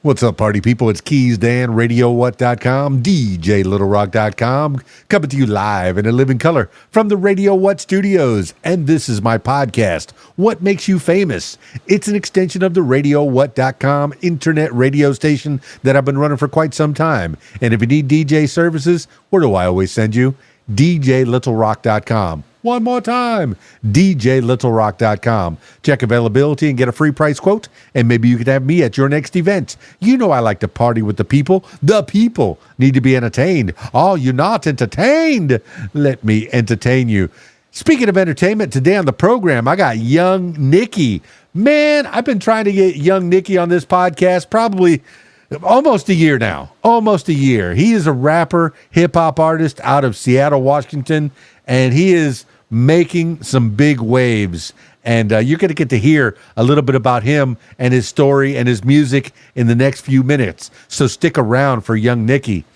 What's up, party people? It's KeysDAN, RadioWhat.com, DJLittleRock.com, coming to you live in a living color from the Radio What studios. And this is my podcast, What Makes You Famous? It's an extension of the RadioWhat.com internet radio station that I've been running for quite some time. And if you need DJ services, where do I always send you? DJLittleRock.com. One more time, DJLittleRock.com. Check availability and get a free price quote, and maybe you could have me at your next event. You know I like to party with the people. The people need to be entertained. Are you not entertained? Let me entertain you. Speaking of entertainment, today on the program, I got young Nicky. Man, I've been trying to get young Nicky on this podcast probably almost a year now. Almost a year. He is a rapper, hip-hop artist out of Seattle, Washington, and he is making some big waves. And you're going to get to hear a little bit about him and his story and his music in the next few minutes. So stick around for young Nicky.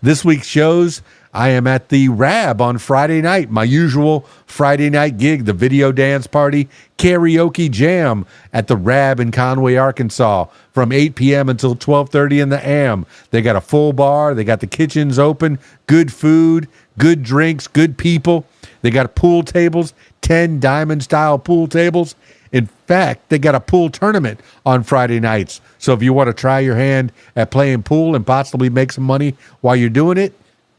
This week's shows, I am at the Rab on Friday night, my usual Friday night gig, the video dance party, karaoke jam at the Rab in Conway, Arkansas, from 8 p.m. until 12:30 in the AM. They got a full bar. They got the kitchens open, good food, good drinks, good people. They got pool tables, 10 diamond-style pool tables. In fact, they got a pool tournament on Friday nights. So if you want to try your hand at playing pool and possibly make some money while you're doing it,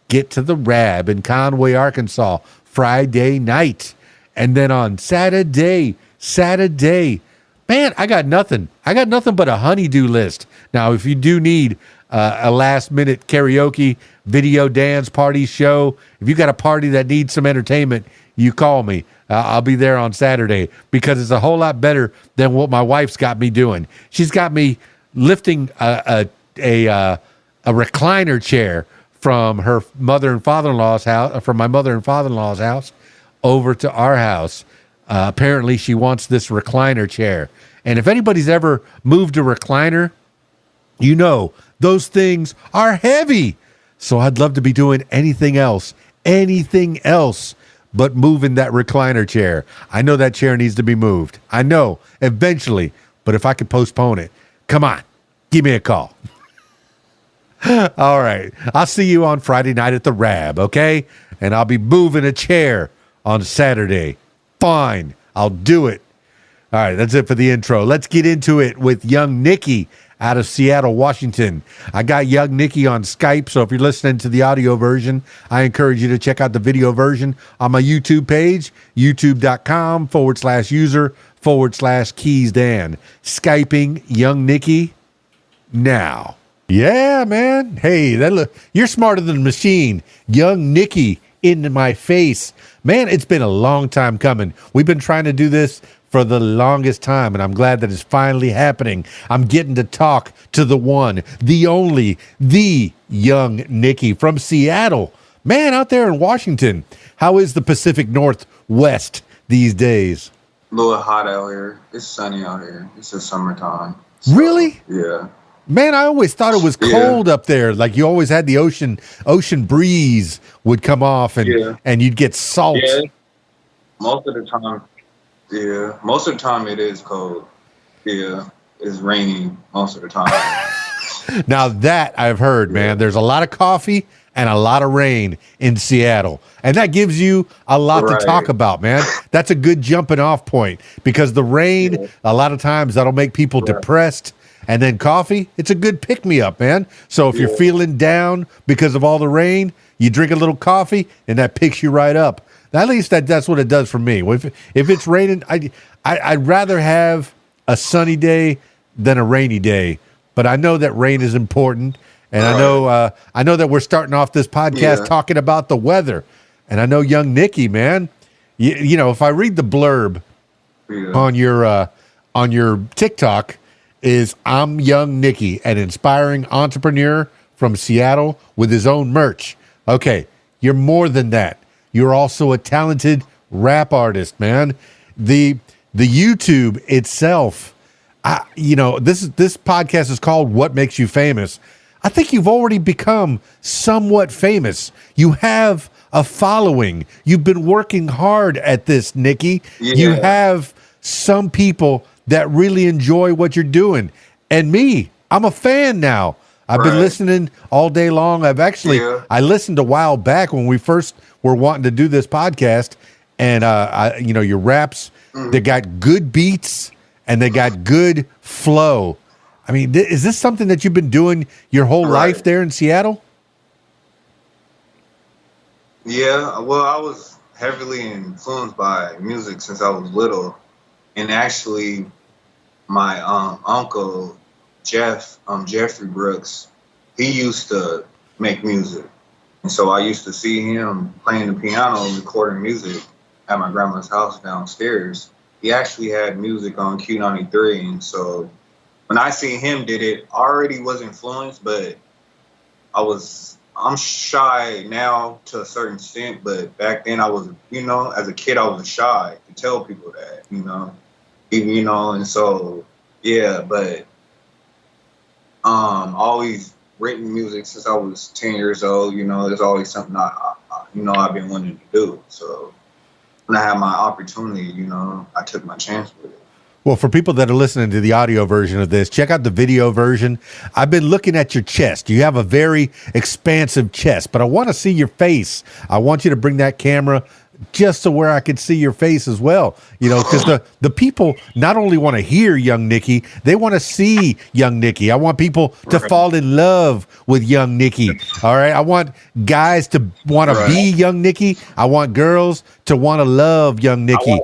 get to the Rab in Conway, Arkansas, Friday night. And then on Saturday, man, I got nothing. I got nothing but a honey-do list. Now, if you do need a last-minute karaoke, video dance party show, if you got a party that needs some entertainment, you call me. I'll be there on Saturday because it's a whole lot better than what my wife's got me doing. She's got me lifting a recliner chair from her mother and father-in-law's house, from my mother and father-in-law's house, over to our house. Apparently, she wants this recliner chair. And if anybody's ever moved a recliner, you know those things are heavy. So I'd love to be doing anything else but moving that recliner chair. I know that chair needs to be moved. I know, eventually. But if I could postpone it, come on, give me a call. All right. I'll see you on Friday night at the Rab, okay? And I'll be moving a chair on Saturday. Fine. I'll do it. All right. That's it for the intro. Let's get into it with young Nicky out of Seattle, Washington. I got young Nicky on Skype, so if you're listening to the audio version, I encourage you to check out the video version on my YouTube page, youtube.com/user/KeysDAN. Skyping young Nicky now. Yeah, man. Hey, you're smarter than a machine. Young Nicky in my face. Man, it's been a long time coming. We've been trying to do this for the longest time, and I'm glad that it's finally happening. I'm getting to talk to the one, the only, the young Nicky from Seattle. Man, out there in Washington. How is the Pacific Northwest these days? A little hot out here. It's sunny out here. It's the summertime. So, really? Yeah. Man, I always thought it was cold up there. Like you always had the ocean breeze would come off and you'd get salt. Yeah. Most of the time it is cold. Yeah. It's raining most of the time. Now that I've heard, man, there's a lot of coffee and a lot of rain in Seattle. And that gives you a lot to talk about, man. That's a good jumping off point because the rain, a lot of times that'll make people depressed. And then coffee, it's a good pick-me-up, man. So if you're feeling down because of all the rain, you drink a little coffee, and that picks you right up. At least that's what it does for me. If it's raining, I'd rather have a sunny day than a rainy day. But I know that rain is important, and I know that we're starting off this podcast talking about the weather. And I know young Nicky, man, you know, if I read the blurb on your TikTok, is I'm young Nicky, an inspiring entrepreneur from Seattle with his own merch. Okay, you're more than that. You're also a talented rap artist, man. The YouTube itself, this podcast is called What Makes You Famous. I think you've already become somewhat famous. You have a following. You've been working hard at this, Nicky. You have some people that really enjoy what you're doing. And me, I'm a fan now. I've been listening all day long. I listened a while back when we first were wanting to do this podcast, and your raps, they got good beats and they got good flow. I mean, is this something that you've been doing your whole life there in Seattle? Yeah, well, I was heavily influenced by music since I was little, and actually, my uncle Jeffrey Brooks, he used to make music, and so I used to see him playing the piano and recording music at my grandma's house downstairs. He actually had music on Q93, and so when I seen him did it, I already was influenced, but I'm shy now to a certain extent, but back then I was, as a kid I was shy to tell people that, and so yeah, but always written music since I was 10 years old. There's always something I've been wanting to do. So when I had my opportunity, I took my chance with it. Well, for people that are listening to the audio version of this, check out the video version. I've been looking at your chest. You have a very expansive chest, but I want to see your face. I want you to bring that camera just to where I could see your face as well. Because the people not only want to hear young Nicky, they want to see young Nicky. I want people to fall in love with young Nicky. All right. I want guys to want to be young Nicky. I want girls to want to love young Nicky.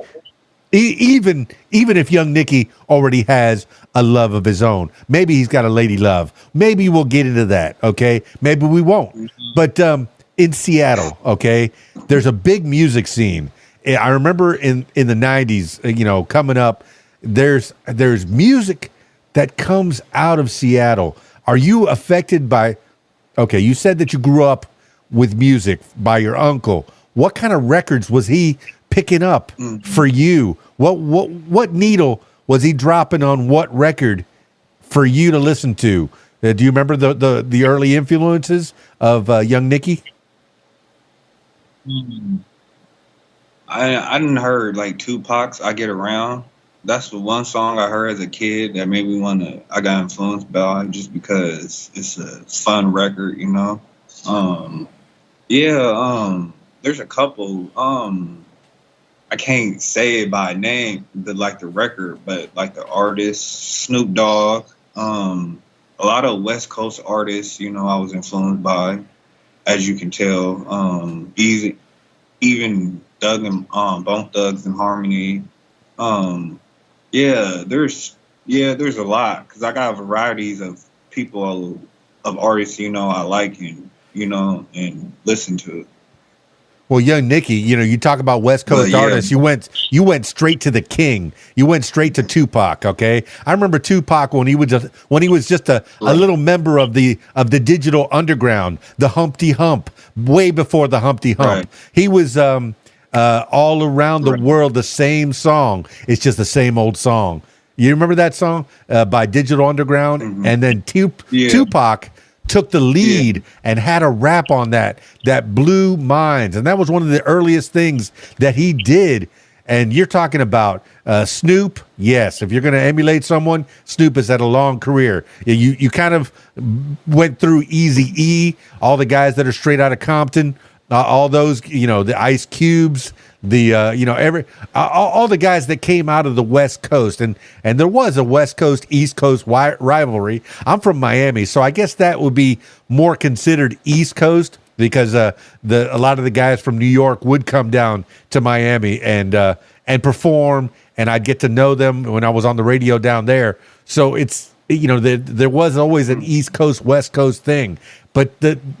Even if young Nicky already has a love of his own, maybe he's got a lady love. Maybe we'll get into that. Okay. Maybe we won't. But, in Seattle, okay, there's a big music scene. I remember in the 90s, coming up, there's music that comes out of Seattle. Are you affected by, okay, you said that you grew up with music by your uncle. What kind of records was he picking up for you? What needle was he dropping on what record for you to listen to? Do you remember the early influences of young Nicky? I didn't heard like Tupac's "I Get Around." That's the one song I heard as a kid that made me I got influenced by it just because it's a fun record, there's a couple. I can't say it by name, the record, but like the artist, Snoop Dogg. A lot of West Coast artists, I was influenced by, as you can tell. Even Doug and Bone Thugs and Harmony. There's a lot because I got varieties of people, of artists, I like and listen to. Well, young Nicky, you talk about West Coast artists. You went straight to the king. You went straight to Tupac. Okay, I remember Tupac when he was just a little member of the Digital Underground, the Humpty Hump, way before the Humpty Hump. Right. He was all around the world. The same song. It's just the same old song. You remember that song by Digital Underground, and then Tupac took the lead and had a rap on that blew minds. And that was one of the earliest things that he did. And you're talking about Snoop. Yes, if you're going to emulate someone, Snoop has had a long career. You kind of went through Eazy-E, all the guys that are straight out of Compton, all those, the Ice Cubes, all the guys that came out of the West Coast, and there was a West Coast East Coast rivalry. I'm from Miami, so I guess that would be more considered East Coast because a lot of the guys from New York would come down to Miami and perform, and I'd get to know them when I was on the radio down there. So it's there was always an East Coast West Coast thing, but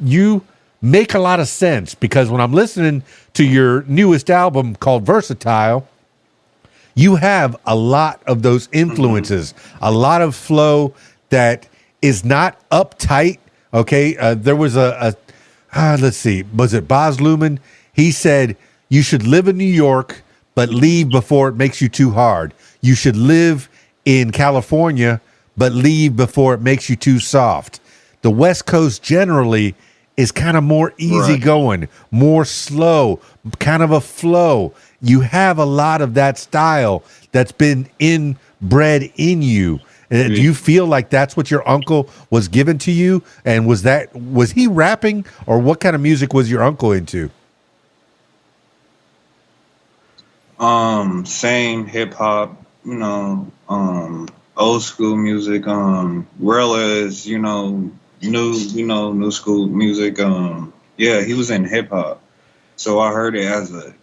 you make a lot of sense because when I'm listening to your newest album called Versatile, you have a lot of those influences, a lot of flow that is not uptight. Okay. There was let's see, was it Boz Luhrmann? He said, you should live in New York, but leave before it makes you too hard. You should live in California, but leave before it makes you too soft. The West Coast generally is kind of more easygoing, more slow, kind of a flow. You have a lot of that style that's been inbred in you. Do you feel like that's what your uncle was given to you? And was he rapping, or what kind of music was your uncle into? Same hip hop, old school music, well as, new school music. Yeah, he was in hip hop. So I heard it as a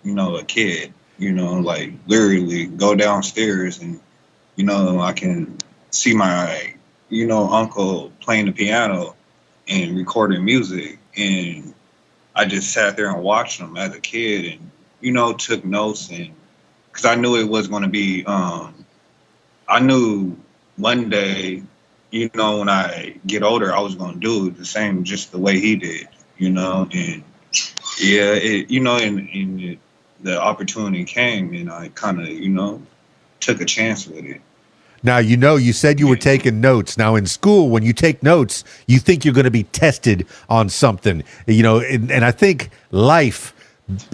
kid, like literally go downstairs and, I can see my, uncle playing the piano and recording music. And I just sat there and watched him as a kid and, took notes, and because I knew it was going to be, I knew one day, when I get older, I was going to do the same, just the way he did, and yeah, and the opportunity came, and I kind of, took a chance with it. Now, you said you were taking notes. Now, in school, when you take notes, you think you're going to be tested on something, and I think life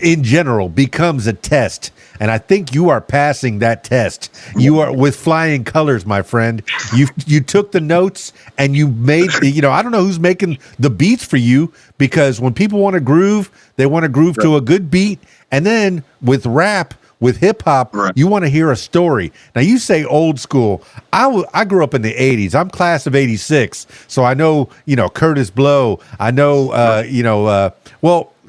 in general becomes a test. And I think you are passing that test. You are with flying colors, my friend. You took the notes and you made, I don't know who's making the beats for you, because when people want to groove, they want to groove to a good beat. And then with rap, with hip hop, you want to hear a story. Now, you say old school. I grew up in the 80s. I'm class of 86. So I know, Curtis Blow. I know,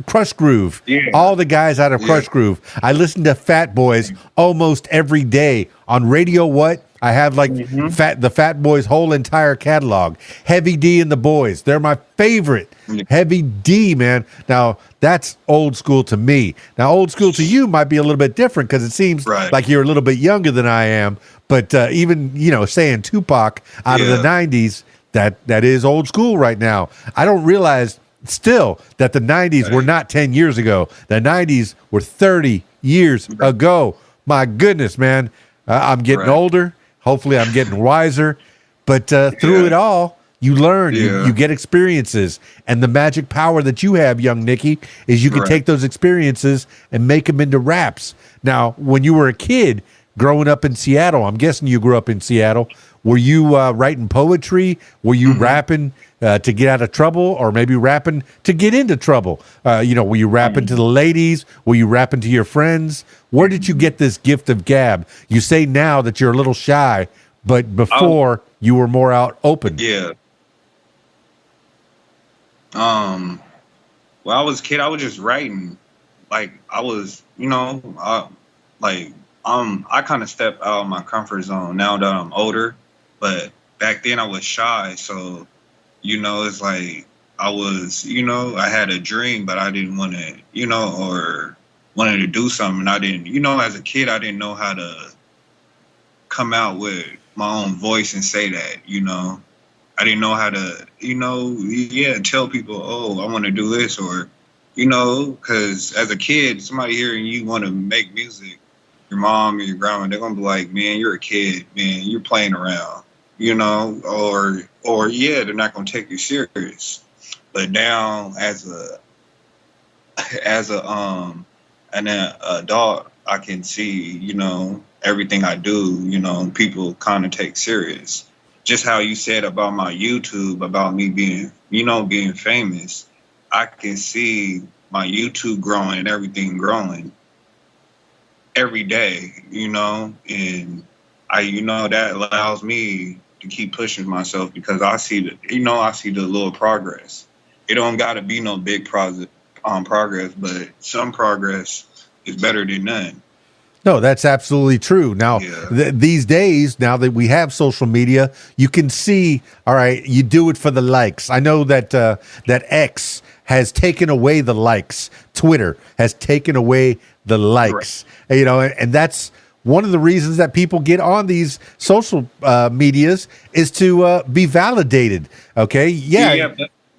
Crush Groove. Yeah. All the guys out of Crush Groove. I listen to Fat Boys almost every day on Radio What? I have the Fat Boys' whole entire catalog. Heavy D and the Boys. They're my favorite. Heavy D, man. Now, that's old school to me. Now, old school to you might be a little bit different, because it seems like you're a little bit younger than I am. But even, saying Tupac out of the 90s, that is old school right now. I don't realize still that the 90s were not 10 years ago. The 90s were 30 years ago. My goodness, man. I'm getting older. Hopefully I'm getting wiser. But through it all, you learn. You get experiences. And the magic power that you have, young Nicky, is you can take those experiences and make them into raps. Now, when you were a kid growing up in Seattle, I'm guessing you grew up in Seattle, were you writing poetry? Were you rapping to get out of trouble, or maybe rapping to get into trouble? Were you rapping to the ladies? Were you rapping to your friends? Where did you get this gift of gab? You say now that you're a little shy, but before you were more out open. Yeah. When I was a kid, I was just writing. Like, I was, I kind of stepped out of my comfort zone now that I'm older. But back then I was shy, so, it's like I was, I had a dream, but I didn't want to, or wanted to do something. I didn't, as a kid, I didn't know how to come out with my own voice and say that, I didn't know how to, tell people, oh, I want to do this, or, because as a kid, somebody hearing you want to make music, your mom or your grandma, they're going to be like, man, you're a kid, man, you're playing around. Or they're not going to take you serious. But now as an adult, I can see, everything I do, people kind of take serious. Just how you said about my YouTube, about me being, being famous, I can see my YouTube growing and everything growing every day, and that allows me to keep pushing myself, because I see the little progress. It don't got to be no big progress, but some progress is better than none. No, that's absolutely true. Now, these days, now that we have social media, you can see, all right, you do it for the likes. I know that that X has taken away the likes. Twitter has taken away the likes. And that's one of the reasons that people get on these social medias, is to be validated. Okay.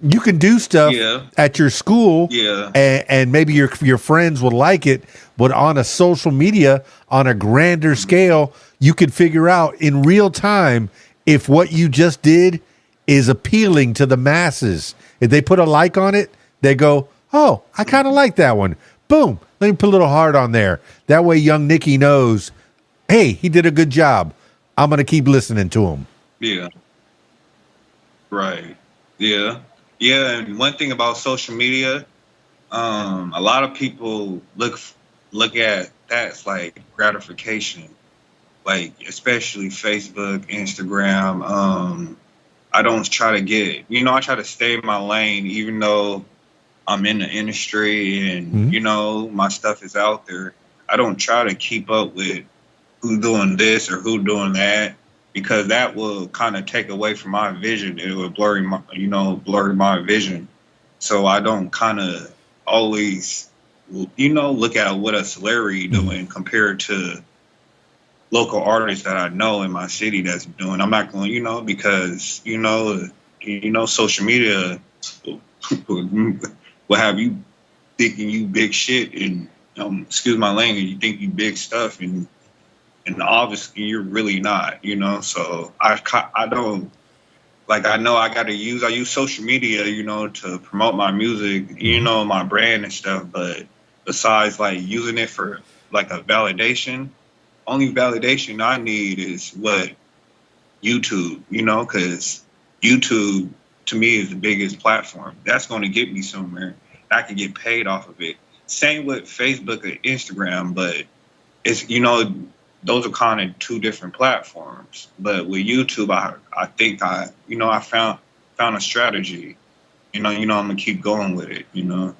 You can do stuff at your school, and maybe your friends will like it, but on a social media, on a grander scale, you can figure out in real time if what you just did is appealing to the masses. If they put a like on it, they go, oh, I kind of like that one. Boom, let me put a little heart on there. That way young Nicky knows, hey, he did a good job. I'm going to keep listening to him. Yeah. Right. Yeah. Yeah. And one thing about social media, a lot of people look at that as like gratification, like especially Facebook, Instagram. I don't try to I try to stay in my lane, even though I'm in the industry and Mhm. my stuff is out there. I don't try to keep up with who's doing this or who doing that because that will kind of take away from my vision. It will blur my vision. So I don't kind of always look at what a celebrity Mhm. doing compared to local artists that I know in my city that's doing. I'm not going, because social media will have you thinking you big shit and excuse my language, you think you big stuff and obviously you're really not, So I don't like I know I use social media, to promote my music, Mhm. my brand and stuff, but besides like using it for like a validation, only validation I need is what YouTube, because YouTube to me is the biggest platform. That's going to get me somewhere. I can get paid off of it. Same with Facebook or Instagram, but it's those are kind of two different platforms. But with YouTube, I think I found a strategy. I'm gonna keep going with it.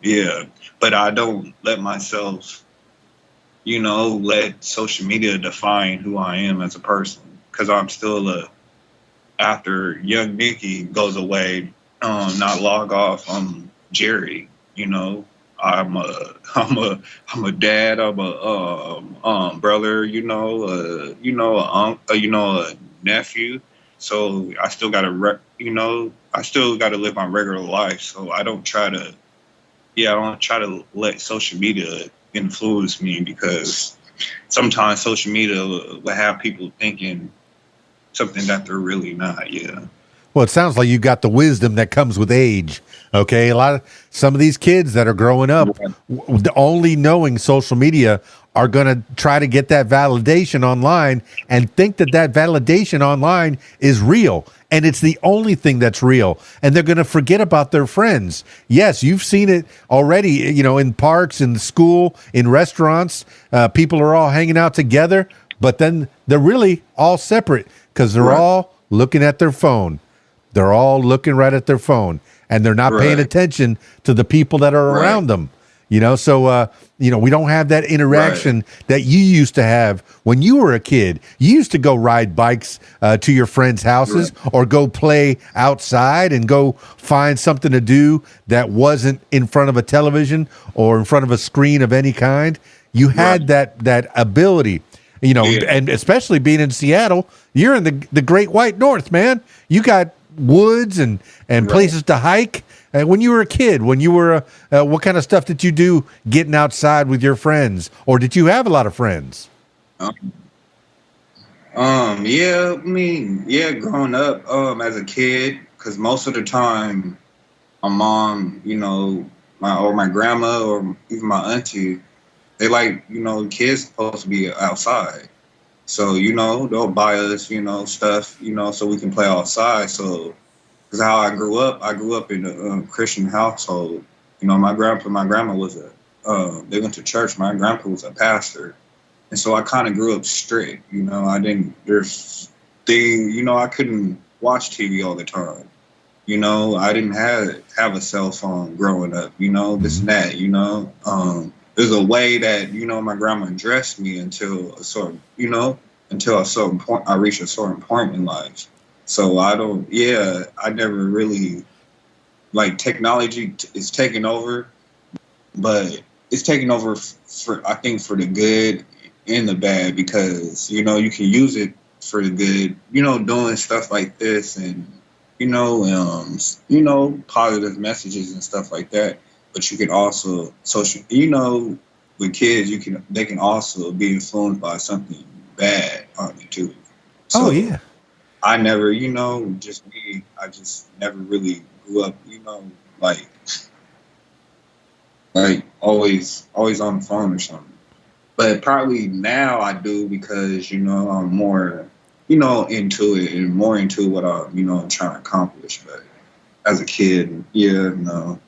Yeah. But I don't let myself let social media define who I am as a person because I'm still after young Nicky goes away, not log off. I'm Jerry. I'm a I'm a dad. I'm a brother. A nephew. So I still got to I still got to live my regular life. So I don't try to let social media influence me because sometimes social media will have people thinking something that they're really not. Yeah. Well, it sounds like you got the wisdom that comes with age. Okay, some of these kids that are growing up only knowing social media are going to try to get that validation online and think that that validation online is real and it's the only thing that's real, and they're going to forget about their friends. Yes, you've seen it already, in parks, in school, in restaurants. People are all hanging out together, but then they're really all separate because they're Right. all looking at their phone. They're all looking right at their phone and they're not paying Right. attention to the people that are Right. around them. So we don't have that Right. interaction that you used to have when you were a kid. You used to go ride bikes to your friends' houses Right. or go play outside and go find something to do that wasn't in front of a television or in front of a screen of any kind. You had Right. that ability, Yeah. and especially being in Seattle, you're in the Great White North, man. You got woods and Right. places to hike. When you were a kid, when you were what kind of stuff did you do getting outside with your friends, or did you have a lot of friends? Um, yeah, I mean, yeah, growing up, as a kid, because most of the time, my mom, my grandma or even my auntie, they like, kids supposed to be outside. So, they'll buy us, stuff, so we can play outside. So, because how I grew up in a Christian household. My grandma was they went to church. My grandpa was a pastor. And so I kind of grew up strict. I couldn't watch TV all the time. I didn't have a cell phone growing up, this Mhm. and that, There's a way that, my grandma dressed me until a certain point, I reached a certain point in life. So I never really, like, technology is taking over, but it's taking over I think, for the good and the bad because, you can use it for the good, doing stuff like this and, positive messages and stuff like that. But you can also with kids, they can also be influenced by something bad on it too. Oh So yeah. I never, just me, I just never really grew up, like always on the phone or something. But probably now I do because I'm more. into it and more into what I'm trying to accomplish. But as a kid, yeah, no.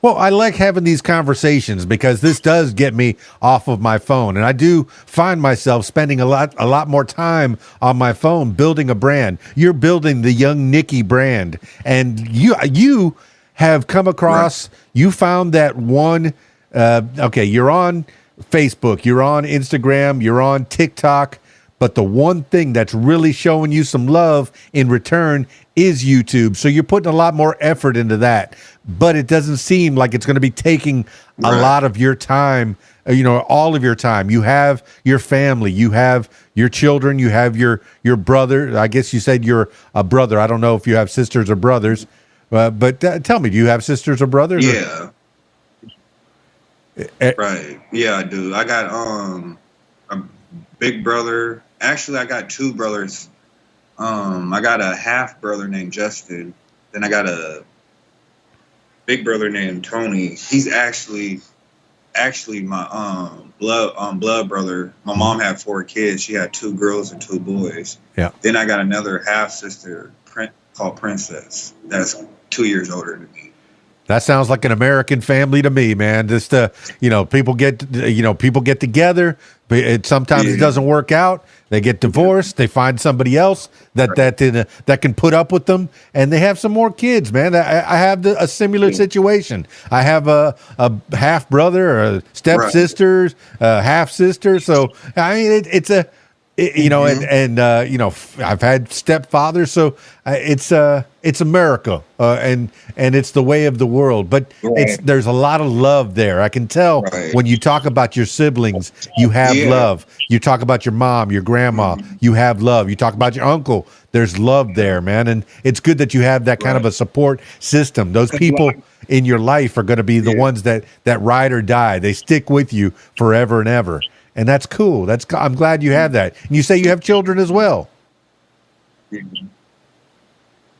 Well, I like having these conversations because this does get me off of my phone, and I do find myself spending a lot more time on my phone building a brand. You're building the Young Nicky brand, and you have come across. Right. You found that one. Okay, you're on Facebook, you're on Instagram, you're on TikTok. But the one thing that's really showing you some love in return is YouTube. So you're putting a lot more effort into that. But it doesn't seem like it's going to be taking a lot of your time, all of your time. You have your family, you have your children, you have your brother. I guess you said you're a brother. I don't know if you have sisters or brothers. But tell me, do you have sisters or brothers? Yeah. Right. Yeah, I do. I got a big brother. Actually, I got two brothers. I got a half brother named Justin. Then I got a big brother named Tony. He's actually my blood brother. My mom had 4 kids. She had 2 girls and 2 boys. Yeah. Then I got another half sister called Princess. That's 2 years older than me. That sounds like an American family to me, man. Just people get together. Sometimes it doesn't work out. They get divorced. They find somebody else that can put up with them, and they have some more kids, man. I have a similar situation. I have a half brother, a stepsister, half sister. So I mean, I've had stepfathers, so it's America, and it's the way of the world. But there's a lot of love there. I can tell when you talk about your siblings, you have love. You talk about your mom, your grandma, you have love. You talk about your uncle, there's love there, man. And it's good that you have that kind of a support system. Those people in your life are going to be the ones that ride or die. They stick with you forever and ever. And that's cool. I'm glad you have that. And you say you have children as well.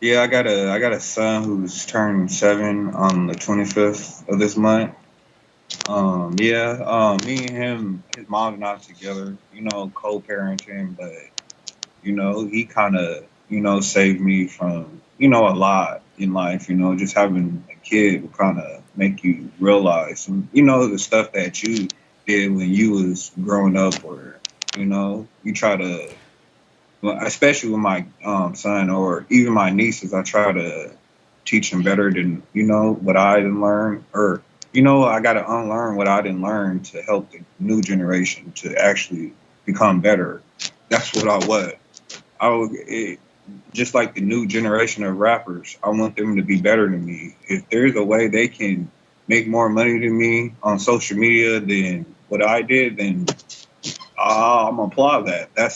Yeah, I got a son who's turning 7 on the 25th of this month. Me and him, his mom's not together, co-parenting, but he kind of, saved me from, a lot in life. Just having a kid will kind of make you realize some, the stuff that you did when you was growing up, or you try to, especially with my son or even my nieces, I try to teach them better than what I didn't learn, or I got to unlearn what I didn't learn to help the new generation to actually become better. That's what I was. Just like the new generation of rappers, I want them to be better than me. If there's a way they can make more money than me on social media than what I did, then I'm gonna applaud that. I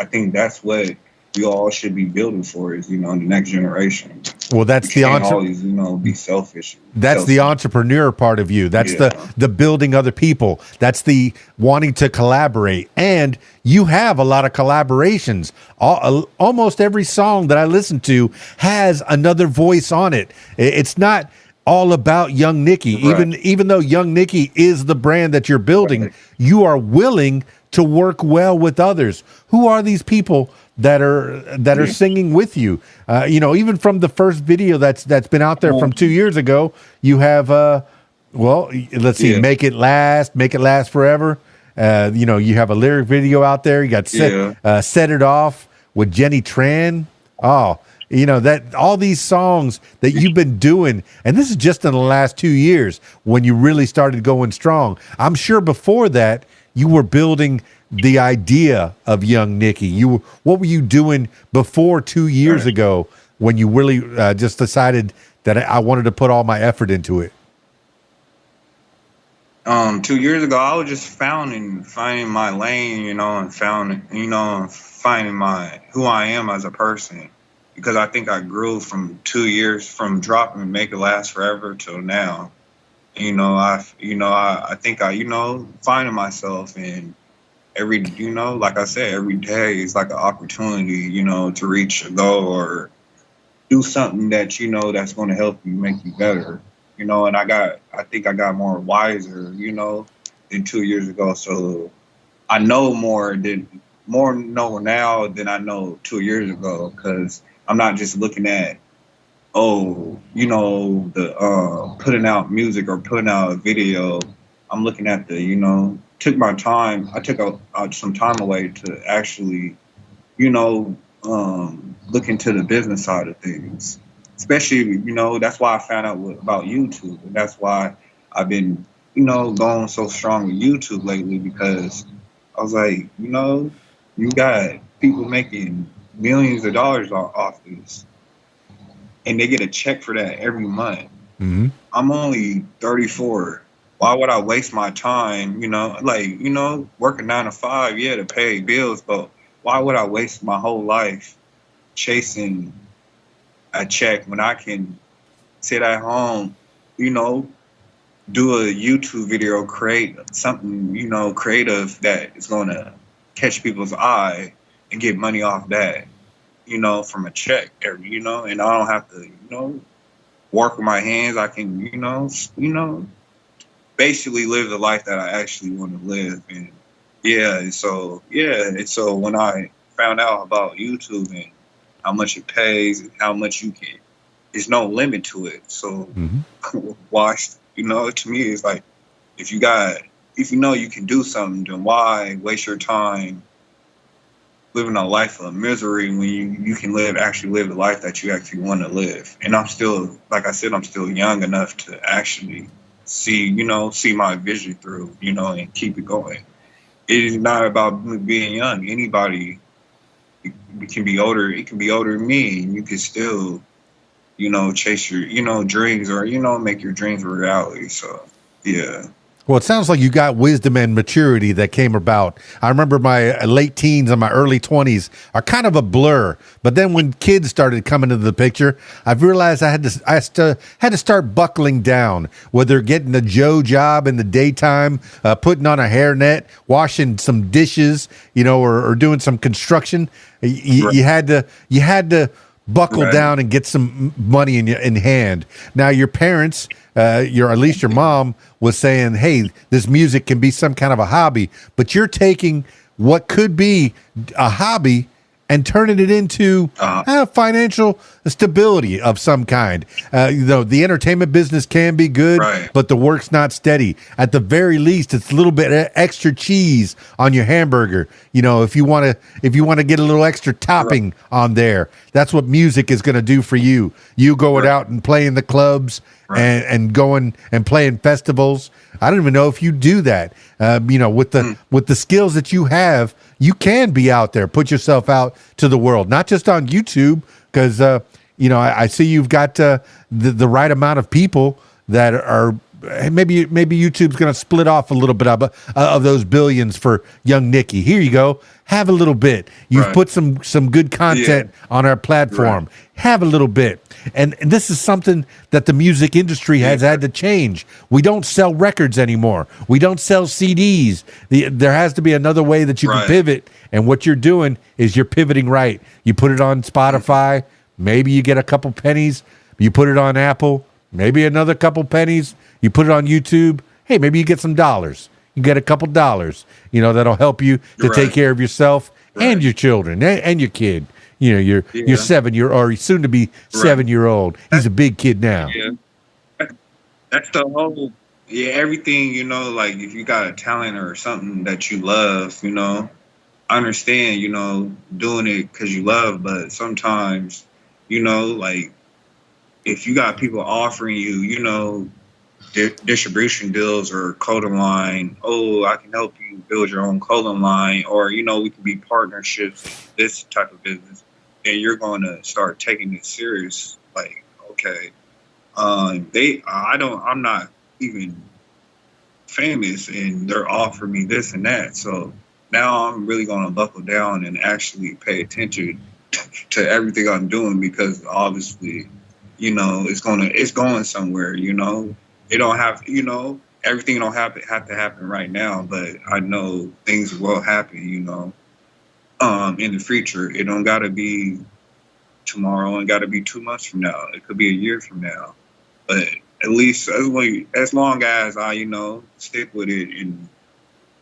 think that's what we all should be building for, is the next generation. Well, that's the always be selfish. That's the entrepreneur part of you. That's the building other people. That's the wanting to collaborate. And you have a lot of collaborations. Almost every song that I listen to has another voice on it. It's not all about Young Nicky. Even though Young Nicky is the brand that you're building, you are willing to work well with others. Who are these people that are singing with you? Even from the first video that's been out there from 2 years ago, you have let's see, Make It Last Forever. You have a lyric video out there. You got Set It Off with Jenny Tran. That all these songs that you've been doing, and this is just in the last 2 years when you really started going strong. I'm sure before that you were building the idea of Young Nicky. What were you doing before 2 years ago when you really just decided that I wanted to put all my effort into it? 2 years ago, I was just finding my lane, and finding who I am as a person. Because I think I grew from 2 years from dropping Make It Last Forever till now. I think I finding myself, and like I said, every day is like an opportunity, to reach a goal or do something that that's going to help you, make you better. And I think I got more wiser, than 2 years ago. So I know more know now than I know 2 years ago, because I'm not just looking at, the putting out music or putting out a video. I'm looking at took my time. I took some time away to actually, look into the business side of things. Especially, that's why I found out about YouTube, and that's why I've been, going so strong with YouTube lately, because I was like, you got people making millions of dollars off this, and they get a check for that every month. Mm-hmm. I'm only 34. Why would I waste my time, working 9 to 5, yeah, to pay bills, but why would I waste my whole life chasing a check when I can sit at home, do a YouTube video, create something, creative that is going to catch people's eye and get money off that, from a check, and I don't have to, work with my hands. I can, basically live the life that I actually want to live. And and so when I found out about YouTube and how much it pays and how much you can, there's no limit to it. So why, to me, it's like, if you know you can do something, then why waste your time living a life of misery when you can actually live the life that you actually want to live? And I'm still, like I said, I'm still young enough to actually see my vision through, and keep it going. It is not about me being young. Anybody, it can be older. It can be older than me, and you can still, chase your, dreams, or, make your dreams a reality. So, yeah. Well, it sounds like you got wisdom and maturity that came about. I remember my late teens and my early 20s are kind of a blur. But then when kids started coming into the picture, I've realized I had to start buckling down, whether getting a Joe job in the daytime, putting on a hairnet, washing some dishes, or doing some construction. You had to buckle down and get some money in hand. Now, your parents, at least your mom, was saying, hey, this music can be some kind of a hobby, but you're taking what could be a hobby and turning it into financial stability of some kind. The entertainment business can be good, but the work's not steady. At the very least, it's a little bit extra cheese on your hamburger. If you want to get a little extra topping on there, that's what music is going to do for you. You going out and playing the clubs and going and playing festivals. I don't even know if you do that. With the skills that you have, you can be out there, put yourself out to the world, not just on YouTube, because I see you've got the right amount of people that are. Maybe YouTube's going to split off a little bit of those billions for young Nicky. Here you go. Have a little bit. You've put some good content on our platform. Have a little bit. And this is something that the music industry has had to change. We don't sell records anymore. We don't sell CDs. There has to be another way that you can pivot. And what you're doing is you're pivoting right. You put it on Spotify. Maybe you get a couple pennies. You put it on Apple. Maybe another couple pennies. You put it on YouTube. Hey, maybe you get some dollars. You get a couple dollars, that'll help you to take care of yourself and your children and your kid. Your 7-year or soon to be 7-year-old. He's a big kid now. Yeah. That's the whole, everything, like if you got a talent or something that you love, I understand, doing it because you love, but sometimes, like if you got people offering you, distribution deals or clothing line, I can help you build your own clothing line, or we can be partnerships, this type of business, and you're going to start taking it serious. Like, okay, I'm not even famous, and they're offering me this and that, so now I'm really going to buckle down and actually pay attention to everything I'm doing, because obviously, it's going somewhere. It don't have, everything don't have to happen right now, but I know things will happen, in the future. It don't got to be tomorrow, and got to be 2 months from now. It could be a year from now, but at least as long as I, stick with it and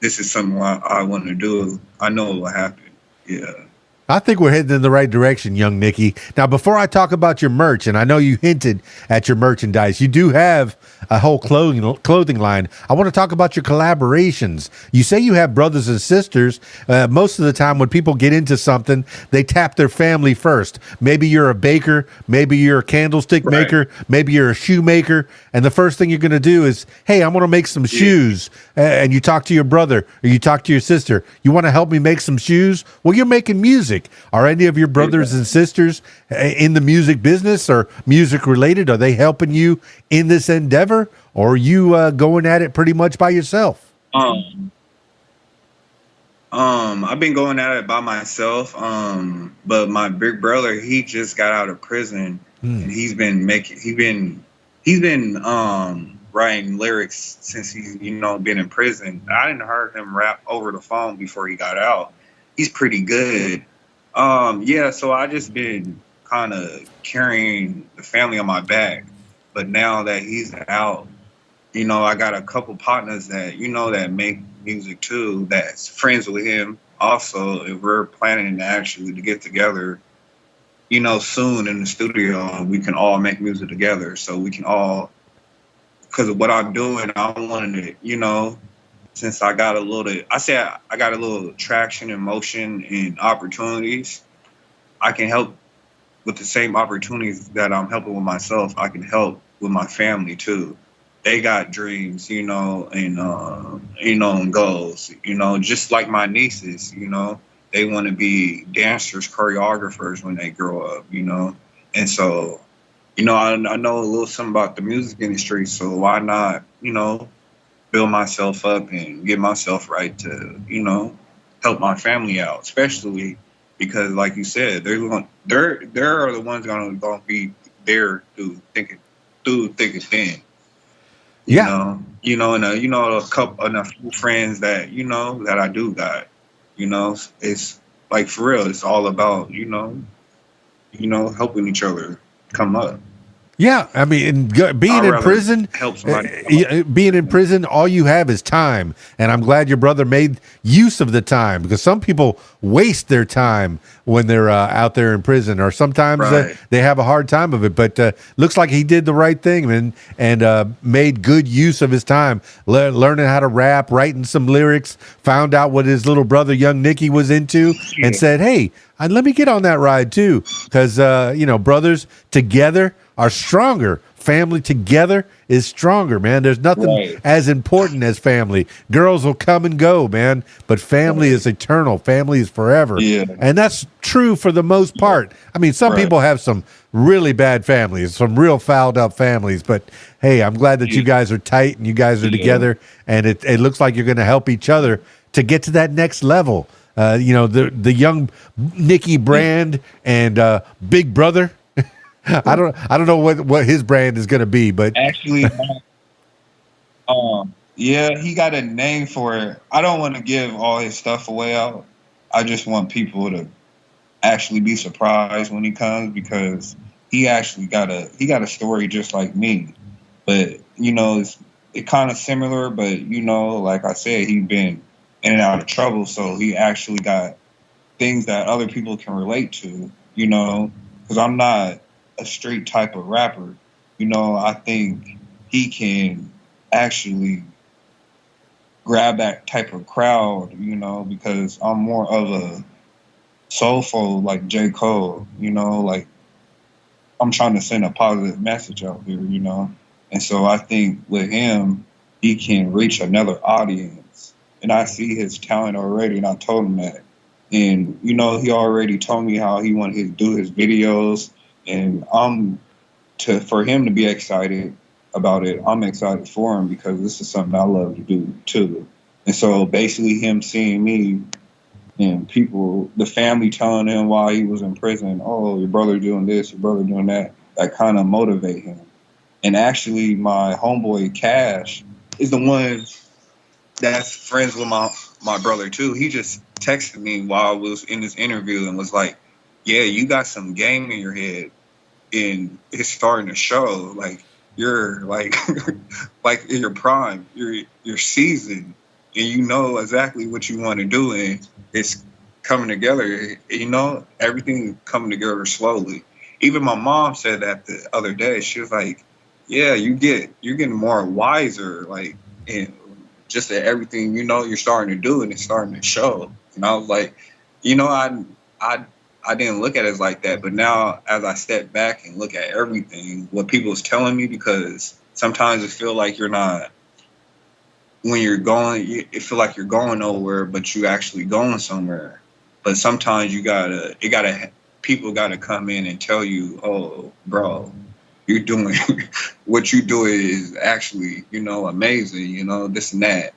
this is something I want to do. I know it will happen. Yeah. I think we're heading in the right direction, young Nicky. Now, before I talk about your merch, and I know you hinted at your merchandise, you do have a whole clothing line. I want to talk about your collaborations. You say you have brothers and sisters. Most of the time when people get into something, they tap their family first. Maybe you're a baker. Maybe you're a candlestick maker. Maybe you're a shoemaker. And the first thing you're going to do is, hey, I want to make some shoes. And you talk to your brother or you talk to your sister. You want to help me make some shoes? Well, you're making music. Are any of your brothers and sisters in the music business or music related? Are they helping you in this endeavor, or are you going at it pretty much by yourself? I've been going at it by myself. But my big brother, he just got out of prison, and he's been writing lyrics since he's been in prison. I didn't heard him rap over the phone before he got out. He's pretty good. So I just been kind of carrying the family on my back. But now that he's out, I got a couple partners that, that make music too, that's friends with him also. And we're planning to get together, soon in the studio. We can all make music together. So we can all, because of what I'm doing, I wanted to, since I got a little traction and motion and opportunities, I can help with the same opportunities that I'm helping with myself. I can help with my family too. They got dreams, and goals, just like my nieces, they want to be dancers, choreographers when they grow up, and so, I know a little something about the music industry, so why not, build myself up and get myself right to, help my family out, especially because, like you said, they're the ones gonna be there through thick and thin. And a few friends that that I do got. It's like for real. It's all about helping each other come up. Yeah, I mean, being in prison, all you have is time, and I'm glad your brother made use of the time, because some people waste their time when they're out there in prison, or sometimes they have a hard time of it. But looks like he did the right thing and made good use of his time, learning how to rap, writing some lyrics, found out what his little brother, young Nicky, was into, and said, "Hey, let me get on that ride too," because brothers together are stronger. Family together is stronger, man. There's nothing as important as family. Girls will come and go, man, but family is eternal. Family is forever. Yeah. And that's true for the most part. I mean, some people have some really bad families, some real fouled up families, but hey, I'm glad that you guys are tight and you guys are together, and it looks like you're going to help each other to get to that next level. The young Nicky brand and Big Brother. I don't know what his brand is going to be, but actually, he got a name for it. I don't want to give all his stuff away out. I just want people to actually be surprised when he comes, because he actually got a story just like me, but it's kind of similar. But like I said, he's been in and out of trouble, so he actually got things that other people can relate to. Because I'm not a street type of rapper. I think he can actually grab that type of crowd, because I'm more of a soulful, like J. Cole, like I'm trying to send a positive message out there, and so I think with him, he can reach another audience, and I see his talent already, and I told him that, and he already told me how he wanted to do his videos. And for him to be excited about it, I'm excited for him, because this is something I love to do too. And so basically him seeing me and people, the family telling him while he was in prison, "Oh, your brother doing this, your brother doing that," that kind of motivate him. And actually my homeboy Cash is the one that's friends with my brother too. He just texted me while I was in this interview and was like, "Yeah, you got some game in your head. And it's starting to show, like you're like like in your prime, you're seasoned, and you know exactly what you want to do, and it's coming together. You know, everything coming together slowly. Even my mom said that the other day. She was like, "Yeah, you're getting more wiser, like, and just at everything you know you're starting to do, and it's starting to show." And I was like, you know, I I didn't look at it like that, but now as I step back and look at everything, what people's telling me, because sometimes it feel like you're not when you're going, it feel like you're going nowhere, but you actually going somewhere. But sometimes people gotta come in and tell you, oh, bro, you're doing what you do is actually, you know, amazing, you know, this and that.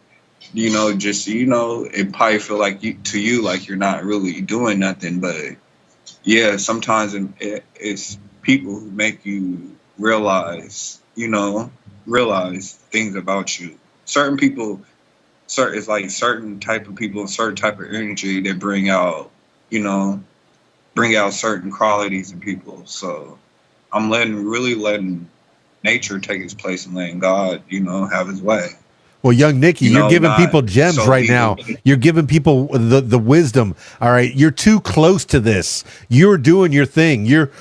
You know, just, you know, it probably feel like to you like you're not really doing nothing, but yeah, sometimes it's people who make you realize, you know, realize things about you. Certain people, it's like certain type of people, certain type of energy that bring out, you know, bring out certain qualities in people. So I'm really letting nature take its place and letting God, you know, have his way. Well, young Nicky, You you're know, giving people not gems so right easily. now. You're giving people the wisdom. All right, you're too close to this. You're doing your thing. You're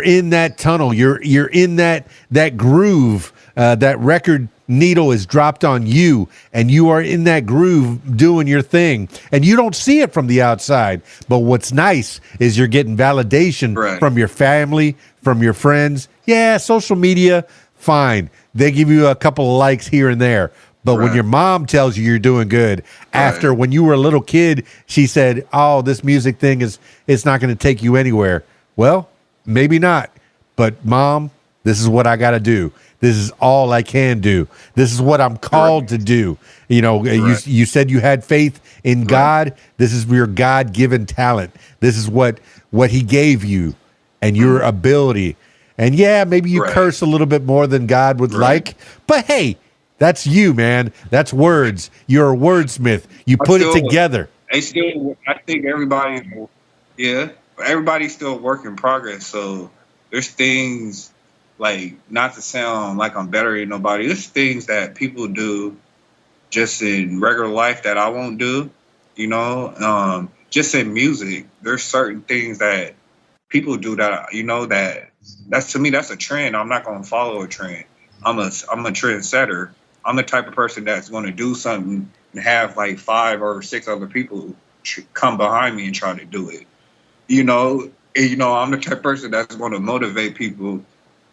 in that tunnel. You're in that groove. That record needle is dropped on you, and you are in that groove doing your thing. And you don't see it from the outside. But what's nice is you're getting validation Right. from your family, from your friends. Yeah, social media, fine. They give you a couple of likes here and there. But when Right. your mom tells you you're doing good, after Right. when you were a little kid, she said, "Oh, this music thing it's not going to take you anywhere." Well, maybe not. But mom, this is what I got to do. This is all I can do. This is what I'm called to do. You know, Right. you said you had faith in God. This is your God-given talent. This is what he gave you and your ability. And yeah, maybe you Right. curse a little bit more than God would Right. like, but hey, that's you, man. That's words. You're a wordsmith. You put it together. I think yeah, everybody's still a work in progress. So there's things, like, not to sound like I'm better than nobody, there's things that people do just in regular life that I won't do, you know. Just in music, there's certain things that people do that, you know, that's to me, that's a trend. I'm not going to follow a trend. I'm a trendsetter. I'm the type of person that's going to do something and have like 5 or 6 other people come behind me and try to do it. You know, and, you know, I'm the type of person that's going to motivate people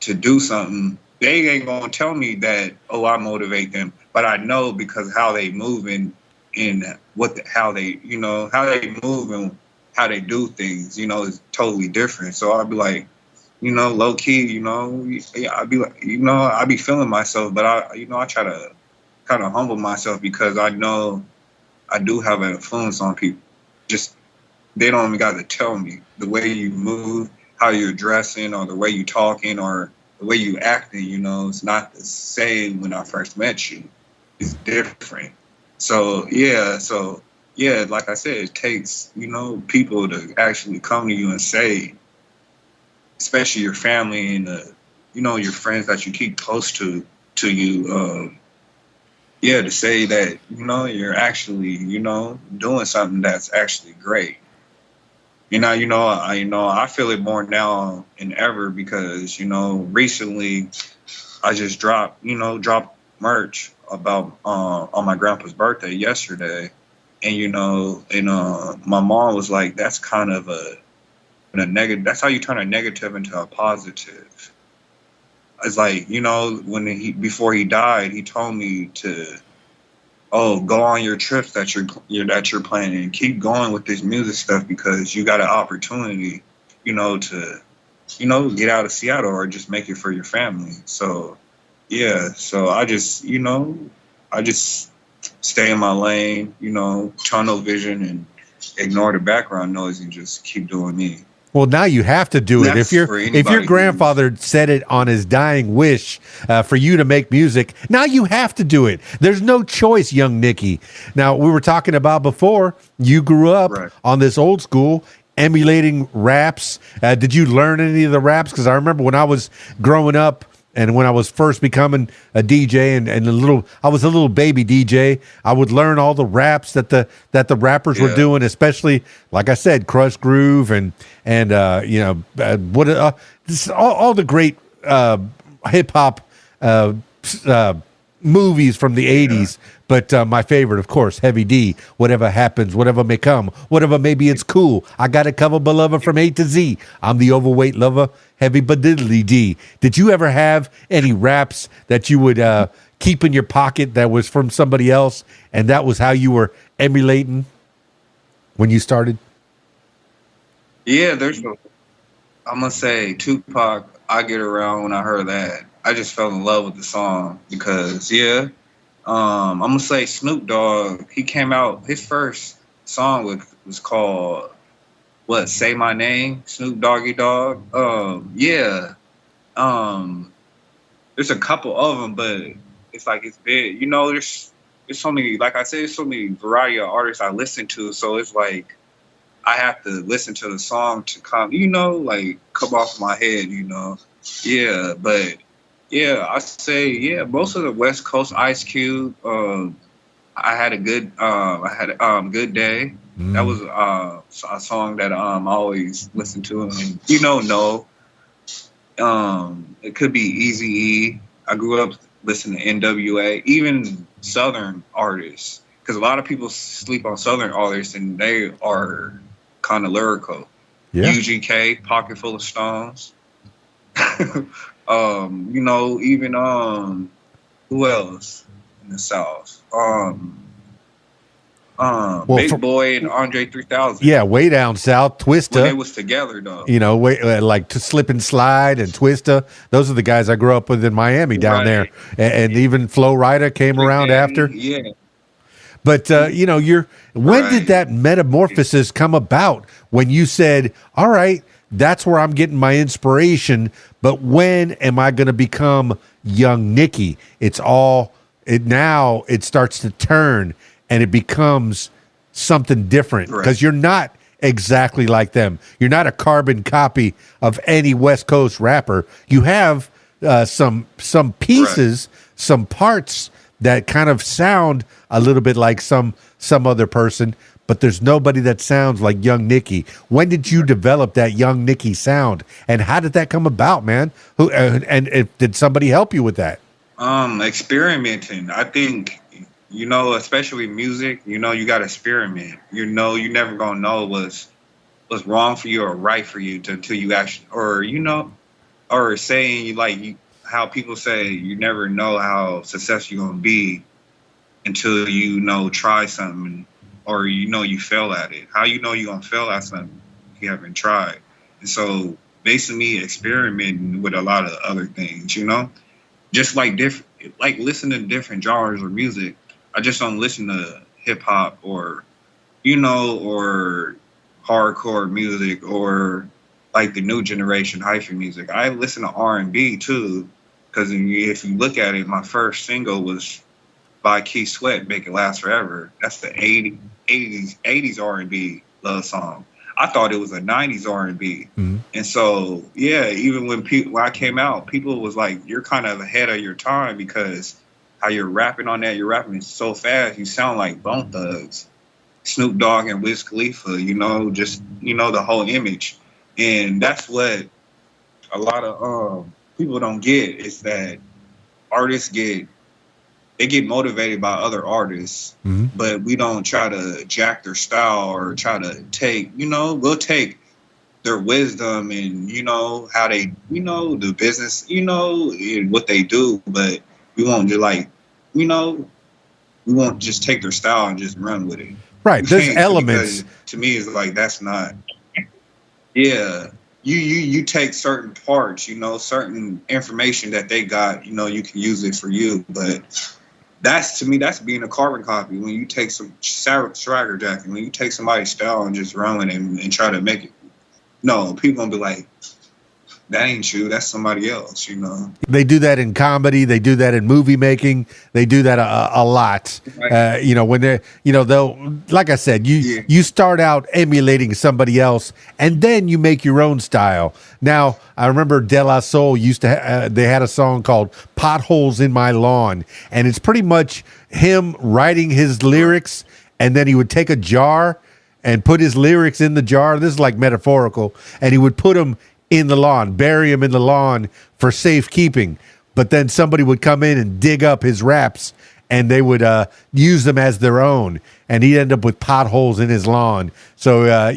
to do something. They ain't going to tell me that, oh, I motivate them, but I know because how they move and how they, you know, how they move and how they do things, you know, is totally different. So I'll be like, you know, low key, you know, I'd be like, you know, I be feeling myself, but I try to kind of humble myself because I know I do have an influence on people. Just, they don't even got to tell me the way you move, how you're dressing, or the way you talking, or the way you acting, you know, it's not the same when I first met you. It's different. So yeah, like I said, it takes, you know, people to actually come to you and say, especially your family and you know, your friends that you keep close to you, yeah, to say that, you know, you're actually, you know, doing something that's actually great. I feel it more now than ever because, you know, recently I just dropped merch about on my grandpa's birthday yesterday, and you know, and my mom was like, "That's kind of a negative. That's how you turn a negative into a positive." It's like, you know, before he died, he told me to, oh, go on your trips that you're planning and keep going with this music stuff because you got an opportunity, you know, to, you know, get out of Seattle or just make it for your family. So yeah, so I just stay in my lane, you know, tunnel vision and ignore the background noise and just keep doing me. Well, now you have to do it. That's for If your anybody grandfather said it on his dying wish for you to make music, now you have to do it. There's no choice, young Nicky. Now, we were talking about before, you grew up Right. on this old school emulating raps. Did you learn any of the raps? Because I remember when I was growing up, And when I was first becoming a DJ I was a little baby DJ, I would learn all the raps that the rappers were doing, especially, like I said, Crush Groove and all the great hip hop movies from the 80s. But my favorite, of course, Heavy D. Whatever happens, whatever may come, whatever maybe it's cool. I got it covered, beloved, from A to Z. I'm the overweight lover, heavy but diddly D. Did you ever have any raps that you would keep in your pocket that was from somebody else, and that was how you were emulating when you started? Yeah, I'm going to say Tupac, I Get Around. When I heard that, I just fell in love with the song because, I'm going to say Snoop Dogg, he came out, his first song was called, Say My Name, Snoop Doggy Dogg. There's a couple of them, but it's like it's big. There's so many, like I said, there's so many variety of artists I listen to, so it's like I have to listen to the song to come off my head, Yeah, but yeah, I say most of the West Coast, Ice Cube. I had a good Good Day. That was a song that I always listen to, and it could be Eazy-E. I grew up listening to NWA, even Southern artists, because a lot of people sleep on Southern artists, and they are kind of lyrical. Yeah. UGK, Pocket Full of Stones. Even who else in the South? Big Boy and Andre 3000. Yeah, way down south, Twista. When they was together, though. Like to Slip and Slide and Twista. Those are the guys I grew up with in Miami down there, and even Flo Rida came around after. Yeah. But when did that metamorphosis come about? When you said, "All right, that's where I'm getting my inspiration," but when am I going to become young Nicky? Now it starts to turn and it becomes something different because you're not exactly like them. You're not a carbon copy of any West Coast rapper. You have some pieces, some parts that kind of sound a little bit like some other person, but there's nobody that sounds like young Nicky. When did you develop that young Nicky sound, and how did that come about, man? Did somebody help you with that? Experimenting. I think, especially music, you got to experiment. You never gonna know what's wrong for you or right for you until you actually, or saying how people say you never know how successful you're gonna be until try something, or you fail at it. How you're gonna fail at something if you haven't tried? And so basically experimenting with a lot of other things, just like listening to different genres of music. I just don't listen to hip hop or hardcore music or like the new generation hyphen music. I listen to R&B too, because if you look at it, my first single was by Key Sweat, Make It Last Forever. That's the 80s R&B love song. I thought it was a 90s R&B. Mm-hmm. And so, even when I came out, people was like, you're kind of ahead of your time because how you're rapping on that, you're rapping so fast, you sound like Bone Thugs, Snoop Dogg and Wiz Khalifa, the whole image. And that's what a lot of people don't get, is that artists get motivated by other artists, mm-hmm. but we don't try to jack their style or try to take, we'll take their wisdom and, how they, the business, and what they do, but we won't we won't just take their style and just run with it. Right. There's elements. To me, it's like, that's not, You take certain parts, certain information that they got, you can use it for you, but to me, that's being a carbon copy. When you take some swagger jacking, when you take somebody's style and just run with it and try to make it. No, people gonna be like, that ain't you. That's somebody else, you know. They do that in comedy. They do that in movie making. They do that a lot. Right. You know, when they're, you know, they'll, like I said, you start out emulating somebody else, and then you make your own style. Now, I remember De La Soul used to, they had a song called "Potholes in My Lawn," and it's pretty much him writing his lyrics, and then he would take a jar and put his lyrics in the jar. This is like metaphorical, and he would put them in the lawn, bury him in the lawn for safekeeping. But then somebody would come in and dig up his raps, and they would use them as their own. And he'd end up with potholes in his lawn. So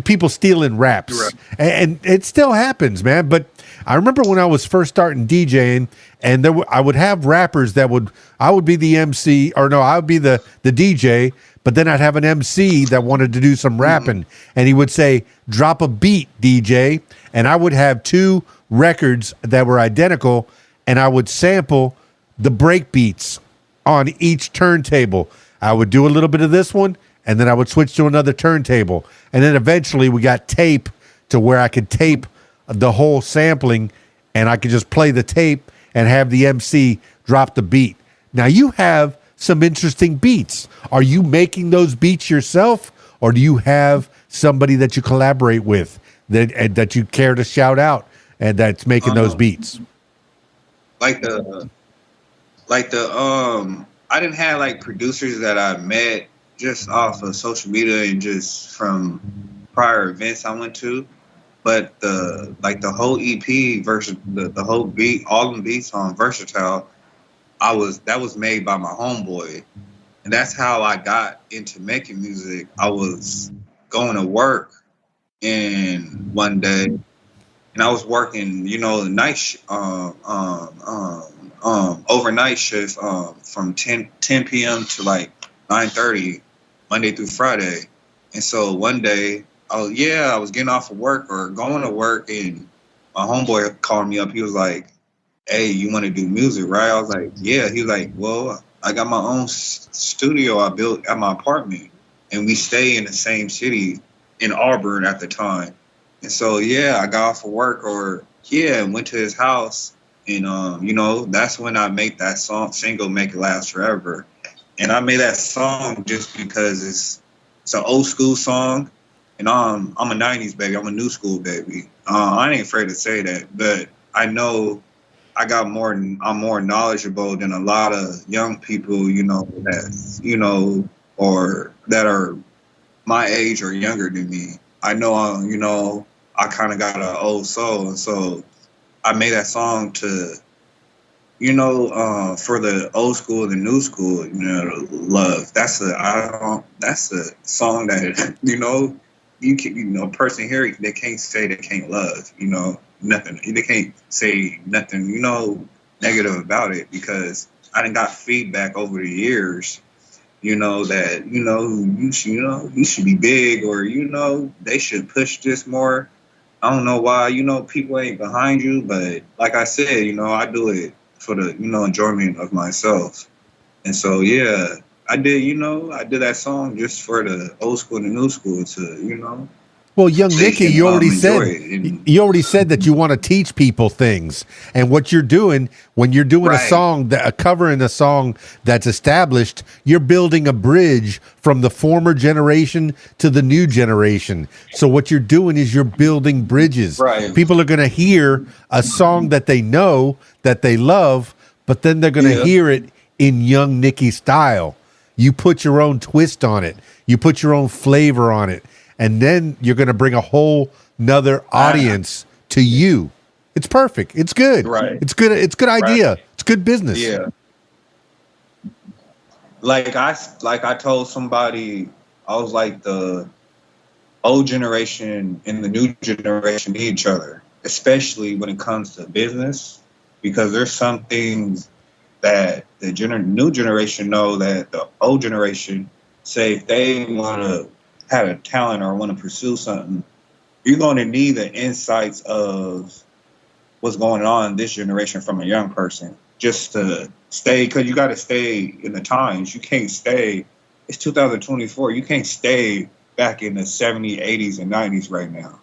people stealing raps. Right. And it still happens, man. But I remember when I was first starting DJing, and I would have rappers I would be the MC, or no, I would be the DJ, but then I'd have an MC that wanted to do some rapping, and he would say, "Drop a beat, DJ," and I would have 2 records that were identical, and I would sample the break beats on each turntable. I would do a little bit of this one, and then I would switch to another turntable, and then eventually we got tape to where I could tape the whole sampling, and I could just play the tape and have the MC drop the beat. Now you have some interesting beats. Are you making those beats yourself, or do you have somebody that you collaborate with that you care to shout out and that's making those beats? Like the I didn't have like producers that I met just off of social media and just from prior events I went to. But the whole EP versus the whole beat, all the beats on Versatile, that was made by my homeboy. And that's how I got into making music. I was going to work and one day, and I was working, you know, the night overnight shift from 10 p.m. to like 9:30 Monday through Friday. And so one day I was getting off of work or going to work, and my homeboy called me up. He was like, "Hey, you want to do music, right?" I was like, "Yeah." He was like, "Well, I got my own studio I built at my apartment, and we stay in the same city in Auburn at the time." And so, I got off of work and went to his house. And, you know, that's when I made that single, "Make It Last Forever." And I made that song just because it's an old school song. And I'm a 90s baby. I'm a new school baby. I ain't afraid to say that, but I know I'm more knowledgeable than a lot of young people, you know, that, you know, or that are my age or younger than me. I know, you know, I kind of got an old soul. And so I made that song to, you know, for the old school and the new school, you know, love. That's a song that, you know, a person here, they can't say they can't love, you know, nothing. They can't say nothing, you know, negative about it, because I done got feedback over the years, you know, that, you know, you should be big, or, you know, they should push this more. I don't know why, you know, people ain't behind you, but like I said, you know, I do it for the, you know, enjoyment of myself. And so, I did that song just for the old school and the new school to, you know. Well, young Nicky, you already said that you want to teach people things, and what you're doing when you're doing a song, covering a song that's established, you're building a bridge from the former generation to the new generation. So what you're doing is you're building bridges. Right. People are going to hear a song that they know, that they love, but then they're going to hear it in young Nicky style. You put your own twist on it. You put your own flavor on it. And then you're going to bring a whole nother audience to you. It's perfect. It's good. Right. It's good. It's good idea. Right. It's good business. Yeah. Like I told somebody, I was like, the old generation and the new generation need each other, especially when it comes to business, because there's some things that the new generation know that the old generation say if they want to have a talent or want to pursue something, you're going to need the insights of what's going on in this generation from a young person just to stay, because you got to stay in the times. You can't stay, it's 2024, you can't stay back in the 70s, 80s, and 90s right now.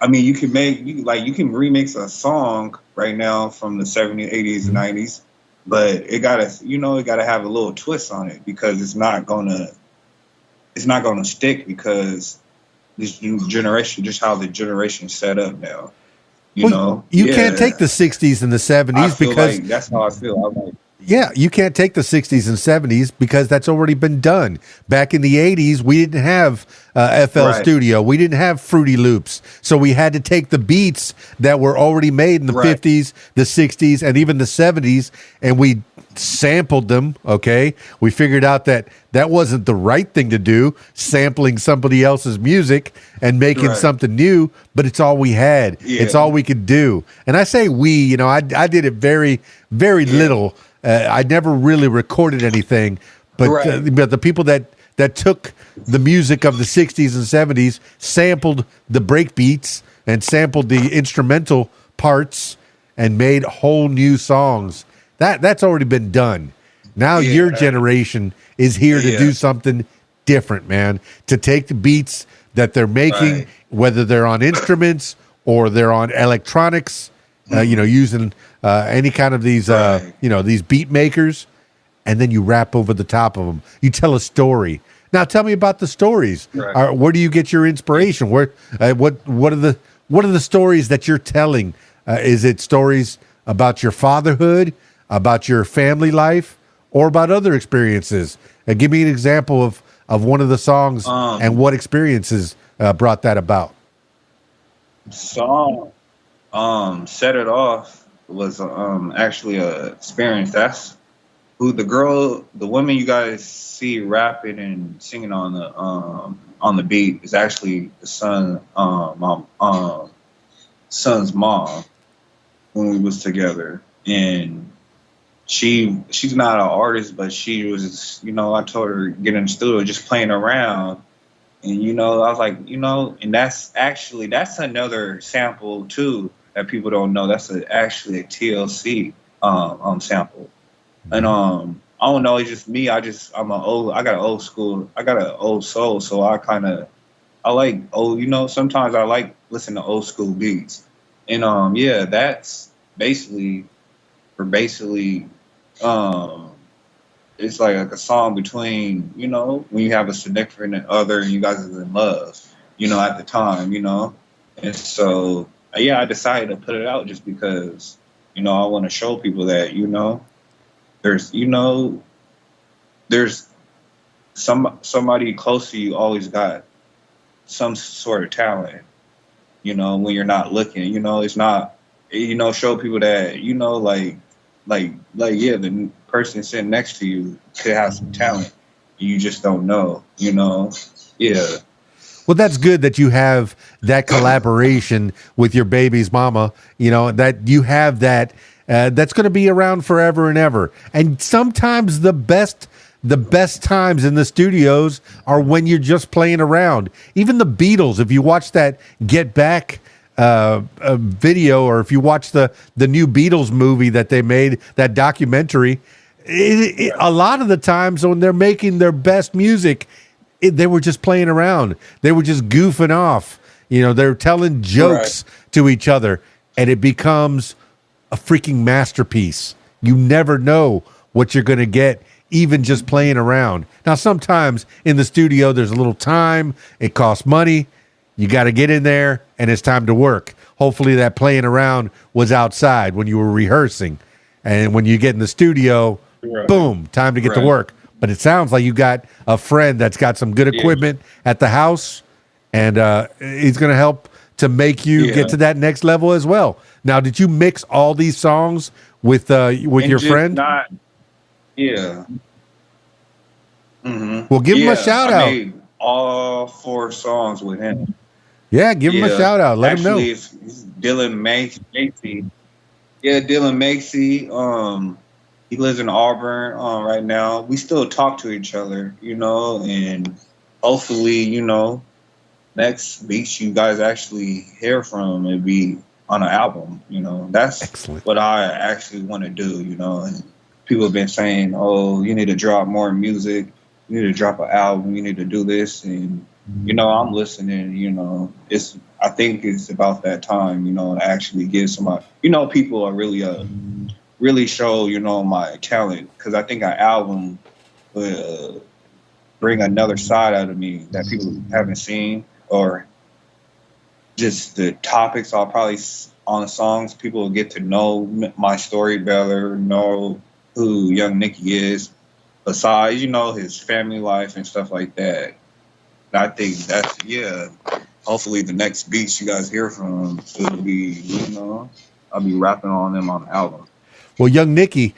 I mean, you can remix a song right now from the 70s, 80s, and 90s, but it gotta have a little twist on it because it's not gonna stick because this new generation, just how the generation's set up now. You can't take the 60s and the 70s because that's how I feel. I'm like, yeah, you can't take the 60s and 70s because that's already been done. Back in the 80s, we didn't have FL Studio. We didn't have Fruity Loops. So we had to take the beats that were already made in the 50s, the 60s, and even the 70s, and we sampled them, okay? We figured out that wasn't the right thing to do, sampling somebody else's music and making something new, but it's all we had. Yeah. It's all we could do. And I say we, I did it very, very little. I never really recorded anything, but the people that took the music of the 60s and 70s, sampled the break beats and sampled the instrumental parts and made whole new songs. That's already been done. Now your generation is here to do something different, man. To take the beats that they're making, whether they're on instruments or they're on electronics, using any kind of these, these beat makers, and then you rap over the top of them. You tell a story. Now, tell me about the stories. Where do you get your inspiration? What are the stories that you're telling? Is it stories about your fatherhood, about your family life, or about other experiences? Give me an example of one of the songs and what experiences brought that about. Song Set It Off was actually a experience. That's who the woman you guys see rapping and singing on the beat is actually the son's mom when we was together. And she's not an artist, but she was, I told her get in the studio just playing around. And, I was like, and that's another sample too that people don't know. That's actually a TLC sample. And I don't know, it's just me. I got an old soul, so I like sometimes I like listening to old school beats. And that's basically it's like a song between, when you have a significant other and you guys are in love, at the time, And so, I decided to put it out just because, I want to show people that, there's somebody close to you always got some sort of talent, when you're not looking, it's not, show people that, the person sitting next to you could have some talent. You just don't know, Yeah. Well, that's good that you have that collaboration with your baby's mama, that you have that. That's going to be around forever and ever. And sometimes the best times in the studios are when you're just playing around. Even the Beatles, if you watch that Get Back video, or if you watch the new Beatles movie that they made, that documentary, a lot of the times when they're making their best music, they were just playing around. They were just goofing off. They're telling jokes to each other, and it becomes a freaking masterpiece. You never know what you're going to get, even just playing around. Now, sometimes in the studio, there's a little time. It costs money. You got to get in there, and it's time to work. Hopefully that playing around was outside when you were rehearsing. And when you get in the studio, boom, time to get to work. But it sounds like you got a friend that's got some good equipment at the house, and he's going to help to make you get to that next level as well. Now, did you mix all these songs with your friend? Mm-hmm. Well, give him a shout out. I made all 4 songs with him. Yeah, give him a shout out. Let him know. It's Dylan Macy. Yeah, Dylan Macy. He lives in Auburn right now. We still talk to each other, and hopefully, next beats you guys actually hear from and be on an album. That's excellent. What I actually want to do. And people have been saying, "Oh, you need to drop more music. You need to drop an album. You need to do this." And I'm listening. I think it's about that time, you know, to actually give somebody, you know, people are really really show, you know, my talent, because I think an album will bring another side out of me that people haven't seen, or just the topics I'll probably on the songs. People will get to know my story better, know who Young Nicky is, besides, you know, his family life and stuff like that. And I think that's, yeah, hopefully the next beats you guys hear from will be, you know, I'll be rapping on them on the album. Well, Young Nicky,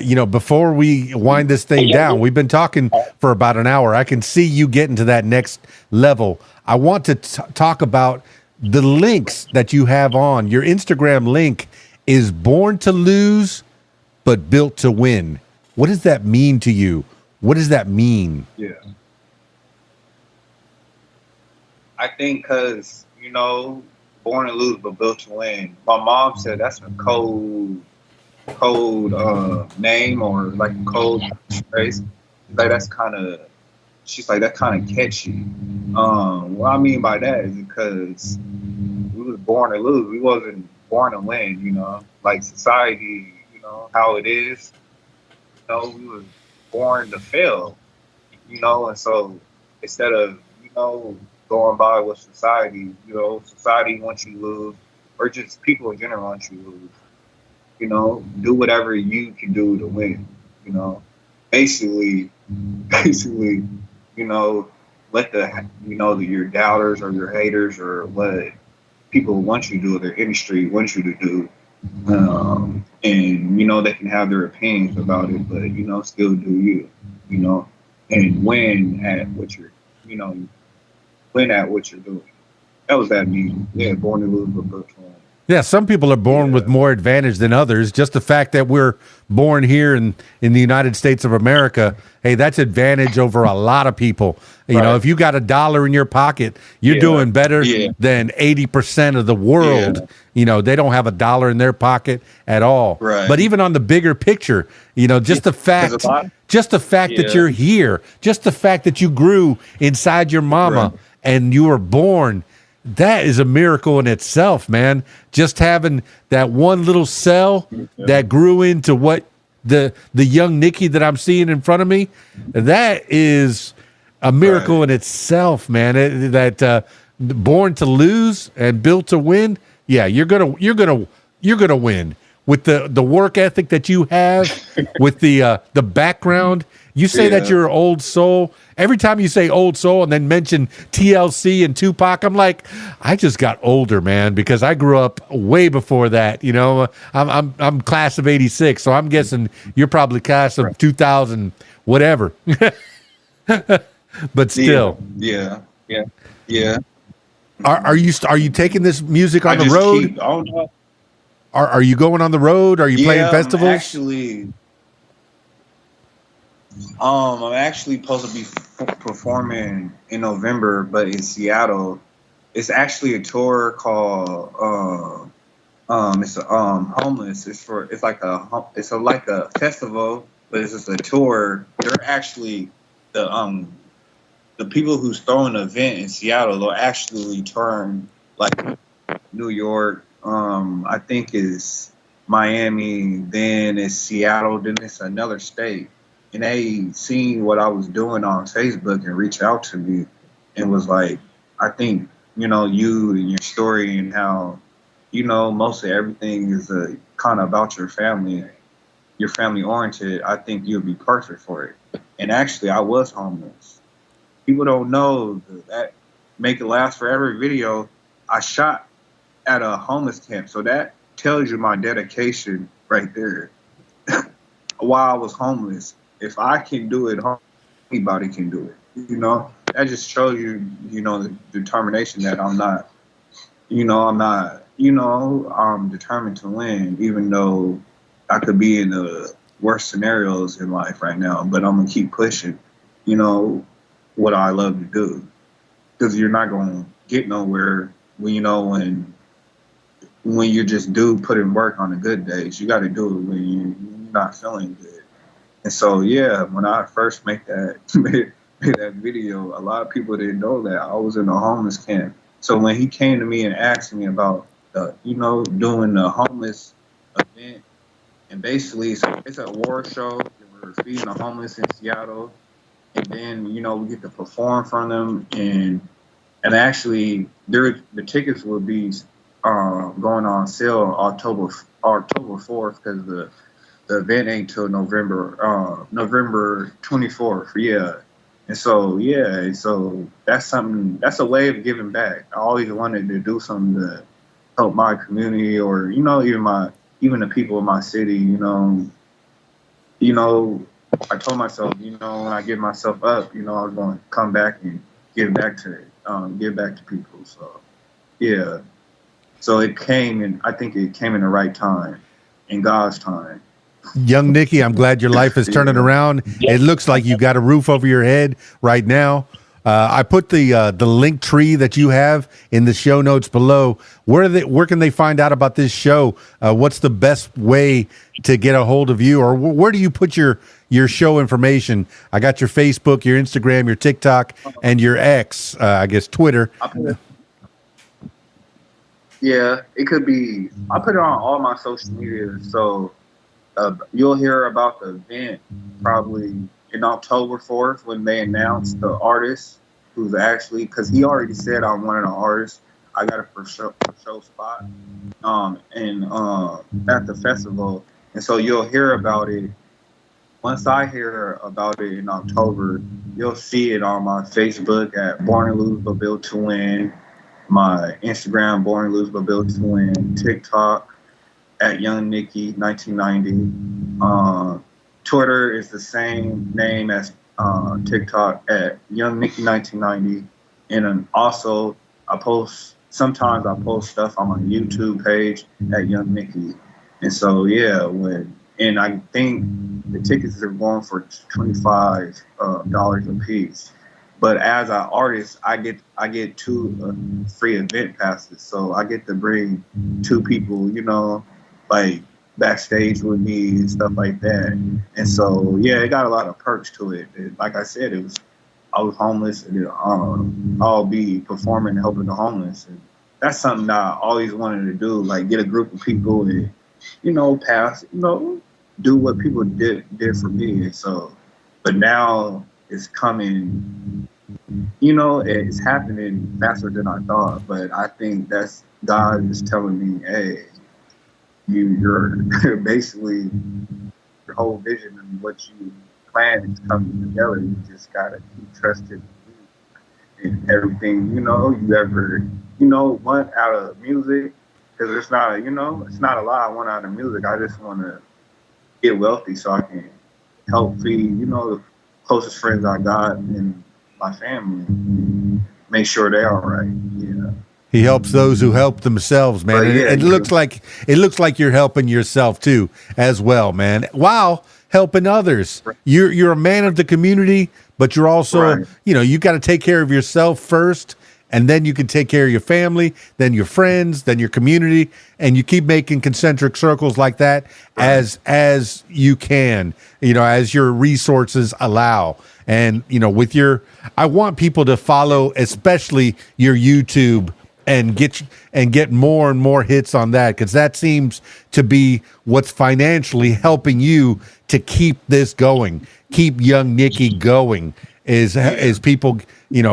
you know, before we wind this thing down, we've been talking for about an hour. I can see you getting to that next level. I want to talk about the links that you have on. Your Instagram link is Born to Lose, but Built to Win. What does that mean to you? What does that mean? Yeah. I think because, you know, born to lose, but built to win. My mom said that's a code name, or like a code phrase. Like that's kind of, she's like, that's kind of catchy. What I mean by that is because we was born to lose. We wasn't born to win, you know, like society, you know, how it is. You know, we was born to fail, you know, and so instead of, you know, going by what society, you know, society wants you to lose, or just people in general want you to lose. You know, do whatever you can do to win. You know, basically, you know, let the, you know, your doubters or your haters or what people want you to do, or their industry wants you to do, and you know they can have their opinions about it, but you know, still do you, you know, and win at what you're, you know, win at what you're doing. That was that mean. Yeah, born to lose, but built to win. Yeah, some people are born with more advantage than others. Just the fact that we're born here in the United States of America, hey, that's advantage over a lot of people. You know, if you got $1 in your pocket, you're doing better than 80% of the world. Yeah. You know, they don't have $1 in their pocket at all. Right. But even on the bigger picture, you know, just the fact that you're here, just the fact that you grew inside your mama and you were born, that is a miracle in itself, man. Just having that one little cell that grew into what the young Nicky that I'm seeing in front of me, that is a miracle in itself, man. Born to lose and built to win. Yeah, you're gonna win with the work ethic that you have, with the background. You say that you're an old soul. Every time you say old soul and then mention TLC and Tupac, I'm like, I just got older, man, because I grew up way before that. You know, I'm class of '86, so I'm guessing you're probably class of 2000, whatever. But still, yeah. Are you taking this music on the road? Are you going on the road? Are you playing festivals? I'm actually supposed to be performing in November, but in Seattle. It's actually a tour called it's homeless. It's like a festival, but it's just a tour. They're actually the people who's throwing an event in Seattle. They'll actually turn like New York. I think is Miami, then it's Seattle, then it's another state. And they seen what I was doing on Facebook and reached out to me and was like, I think, you know, you and your story and how, you know, mostly everything is kind of about your family. You're family oriented. I think you'll be perfect for it. And actually, I was homeless. People don't know that Make It Last Forever video I shot at a homeless camp. So that tells you my dedication right there. While I was homeless. If I can do it, anybody can do it. You know, that just shows you, you know, the determination that I'm determined to win, even though I could be in the worst scenarios in life right now. But I'm gonna keep pushing, you know, what I love to do, because you're not gonna get nowhere when you just put in work on the good days. You got to do it when you're not feeling good. And so, yeah, when I first made that video, a lot of people didn't know that I was in a homeless camp So when he came to me and asked me about, doing the homeless event, and basically it's an award show. We're feeding the homeless in Seattle, and then we get to perform from them, and actually the tickets will be going on sale October 4th, because the event ain't till November 24th. Yeah. And so that's something, that's a way of giving back. I always wanted to do something to help my community, or even the people in my city. I told myself, when I give myself up, I was going to come back and give back to people. So yeah, so it came, and I think it came in the right time, in God's time. Young Nicky, I'm glad your life is turning around. It looks like you got a roof over your head right now. I put the link tree that you have in the show notes below. Where can they find out about this show? What's the best way to get a hold of you, or where do you put your show information? I got your Facebook, your Instagram, your TikTok, and your X, I guess Twitter. Yeah, it could be. I put it on all my social media, so you'll hear about the event probably in October 4th, when they announce the artist who's actually, because he already said I'm one of the artists. I got a for show spot at the festival, and so you'll hear about it. Once I hear about it in October, you'll see it on my Facebook at Born and Lose But Built to Win, my Instagram Born and Lose But Built to Win, TikTok at Young Nicky 1990. Twitter is the same name as TikTok at Young Nicky 1990, and then also sometimes I post stuff on my YouTube page at Young Nicky. And so and I think the tickets are going for $25 a piece. But as an artist, I get 2 free event passes, so I get to bring 2 people, like backstage with me and stuff like that. And so it got a lot of perks to it. Like I said, I was homeless, and I'll be performing and helping the homeless, and that's something that I always wanted to do, like get a group of people and do what people did for me. And so, but now it's coming, it's happening faster than I thought. But I think that's God is telling me, hey, you're basically, your whole vision and what you plan is coming together. You just gotta keep trusting in everything you ever want out of music, because it's not a lot I want out of music. I just want to get wealthy so I can help feed the closest friends I got and my family, make sure they're all right. Yeah. He helps those who help themselves, man. And it looks like you're helping yourself too, as well, man. While helping others, you're a man of the community, but you're also, you got to take care of yourself first, and then you can take care of your family, then your friends, then your community, and you keep making concentric circles like that as you can, as your resources allow. And I want people to follow, especially your YouTube, and get more and more hits on that, because that seems to be what's financially helping you to keep this going, keep Young Nicky going, is people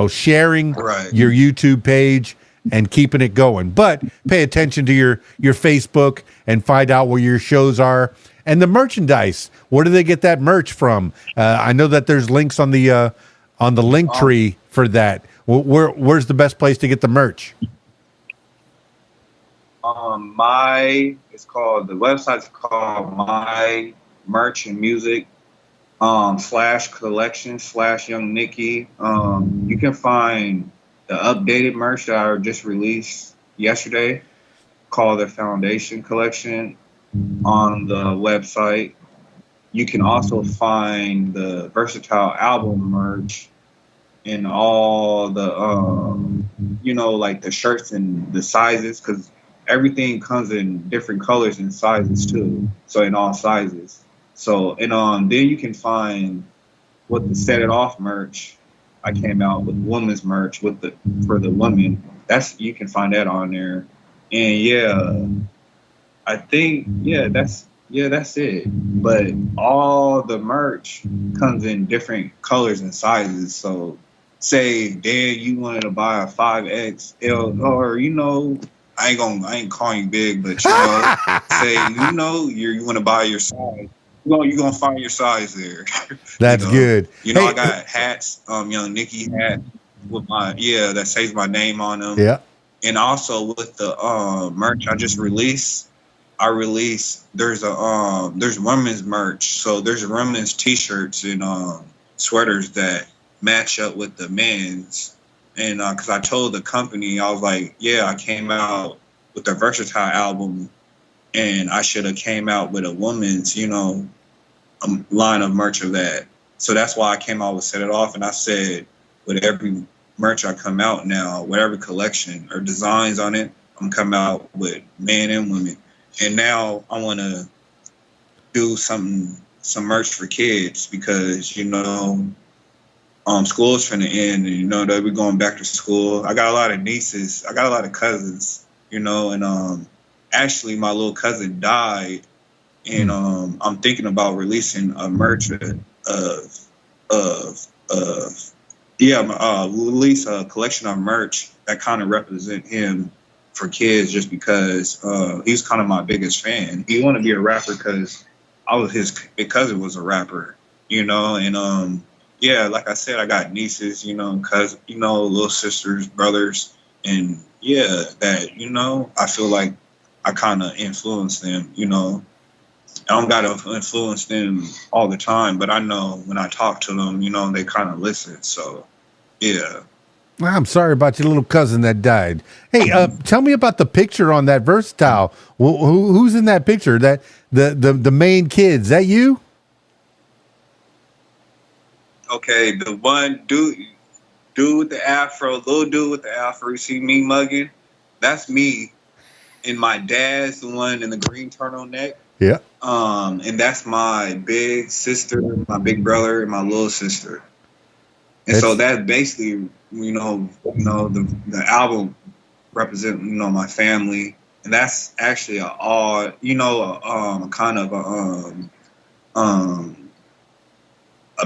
sharing your YouTube page and keeping it going. But pay attention to your Facebook and find out where your shows are, and the merchandise. Where do they get that merch from? I know that there's links on the link tree for that. Where's the best place to get the merch? The website's called My Merch and Music /collection /Young Nicky. You can find the updated merch that I just released yesterday, called the Foundation Collection, on the website. You can also find the Versatile album merch and all the like the shirts and the sizes, because everything comes in different colors and sizes too, so in all sizes. So then you can find what the Set It Off merch. I came out with women's merch for the women, That's you can find that on there. And yeah, I think that's it. But all the merch comes in different colors and sizes. So say Dan, you wanted to buy a 5XL, or I ain't calling you big, but say you want to buy your size. You're gonna find your size there. That's good. I got hats, Young Nicky hat with my that says my name on them. Yeah. And also with the merch I just released, there's women's merch. So there's women's t-shirts and sweaters that match up with the men's. And because I told the company, I was like, I came out with the Versatile album, and I should have came out with a woman's, line of merch of that. So that's why I came out with Set It Off. And I said, with every merch I come out now, whatever collection or designs on it, I'm coming out with men and women. And now I want to do some merch for kids because, school's finna end, and, they'll be going back to school. I got a lot of nieces. I got a lot of cousins, and actually my little cousin died, and I'm thinking about releasing a merch release a collection of merch that kind of represent him for kids, just because he's kind of my biggest fan. He wanted to be a rapper because his cousin was a rapper, and like I said, I got nieces, cousins, little sisters, brothers, and that I feel like I kind of influence them. I don't gotta influence them all the time, but I know when I talk to them, they kind of listen. So, yeah. Well, I'm sorry about your little cousin that died. Hey, tell me about the picture on that Versatile. Who's in that picture? That the main kid? Is that you? Okay, the one dude with the afro, little dude with the afro. You see me mugging? That's me. And my dad's the one in the green turtleneck. Yeah. And that's my big sister, my big brother, and my little sister. And so that's basically, the album represents, my family. And that's actually a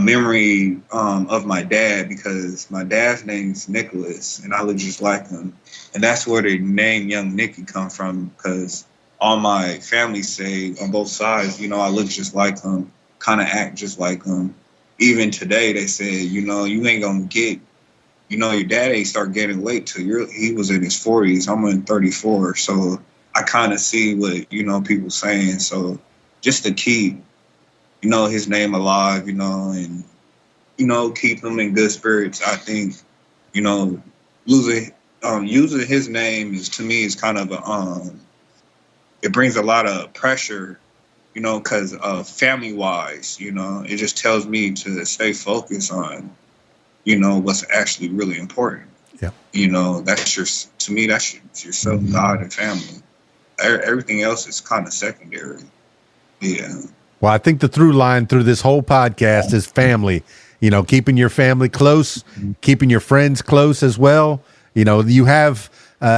memory of my dad, because my dad's name's Nicholas and I look just like him. And that's where the name Young Nicky come from, because all my family say on both sides, I look just like him, kind of act just like him. Even today, they say, you ain't gonna get, your dad ain't start getting weight till he was in his 40s. I'm in 34, so I kind of see what people saying. So just to keep, his name alive, and keep him in good spirits. I think, using his name is kind of it brings a lot of pressure, because family wise, it just tells me to stay focused on, what's actually really important. Yeah. That's yourself, God, and family. Everything else is kind of secondary. Yeah. Well, I think the through line through this whole podcast is family. Keeping your family close, keeping your friends close as well. You have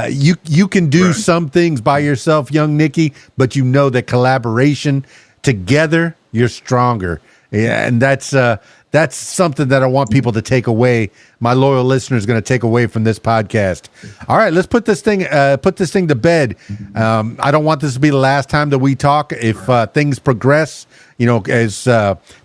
you can do some things by yourself, Young Nicky, but that collaboration together, you're stronger. Yeah, and that's something that I want people to take away. My loyal listeners going to take away from this podcast. All right, let's put this thing to bed. I don't want this to be the last time that we talk. If things progress, as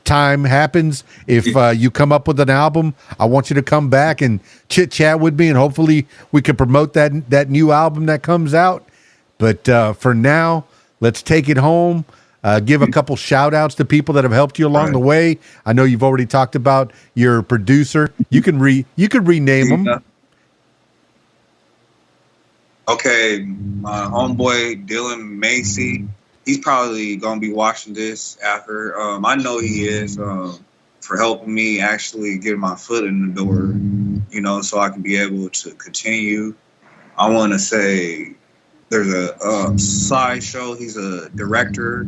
time happens, if you come up with an album, I want you to come back and chit chat with me, and hopefully we can promote that new album that comes out. But for now, let's take it home. Give a couple shout outs to people that have helped you along the way. I know you've already talked about your producer. You could rename them. Okay, my homeboy Dylan Macy. He's probably gonna be watching this after. I know he is, for helping me actually get my foot in the door. So I can be able to continue. I want to say there's a Slideshow. He's a director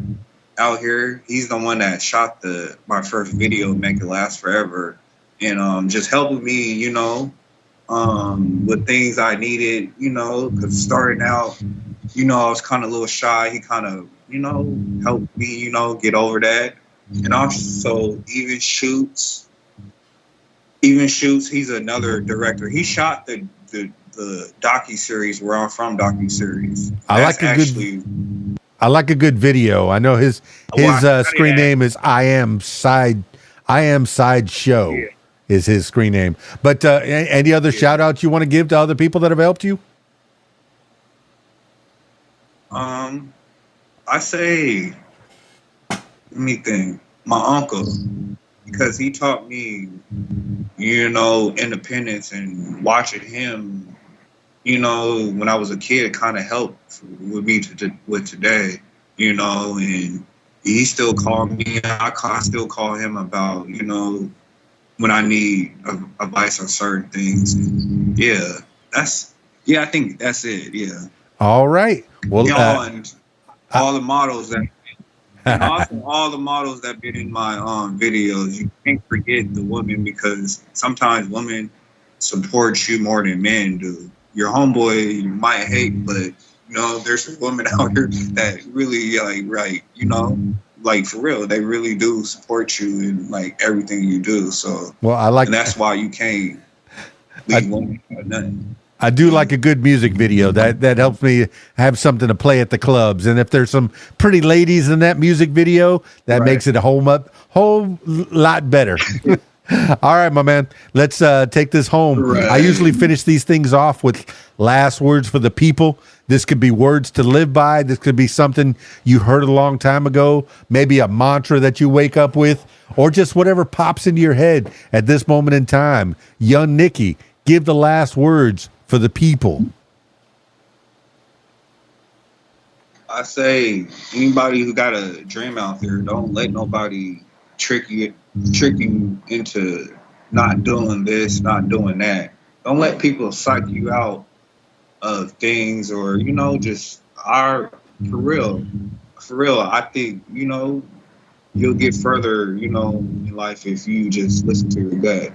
out here. He's the one that shot my first video, Make It Last Forever, and just helping me, with things I needed, you know, because starting out, you know, I was kind of a little shy. He kind of, you know, helped me, you know, get over that. And also even shoots. He's another director. He shot the docu-series Where I'm From docu-series. I like a good video. I know his screen name is I Am Sideshow. Yeah. Is his screen name. But any other shout outs you want to give to other people that have helped you? I say, let me think, my uncle, because he taught me, you know, independence, and watching him, you know, when I was a kid, kind of helped with me with today, you know, and he still called me. I still call him about, you know, when I need advice on certain things. I think that's it. Yeah. All right. Well, and all the models that, and also all the models that been in my videos, you can't forget the women, because sometimes women support you more than men do. Your homeboy you might hate, but you know, there's women out here that really you know, like for real, they really do support you in like everything you do. So and that's why you can't leave women or nothing. I do like a good music video. That helps me have something to play at the clubs. And if there's some pretty ladies in that music video, that makes it a whole lot better. All right, my man. Let's take this home. Right. I usually finish these things off with last words for the people. This could be words to live by. This could be something you heard a long time ago, maybe a mantra that you wake up with, or just whatever pops into your head at this moment in time. Young Nicky, give the last words for the people. I say, anybody who got a dream out there, don't let nobody trick you into not doing this, not doing that. Don't let people psych you out of things, or, you know, just for real, I think, you know, you'll get further, you know, in life if you just listen to your gut.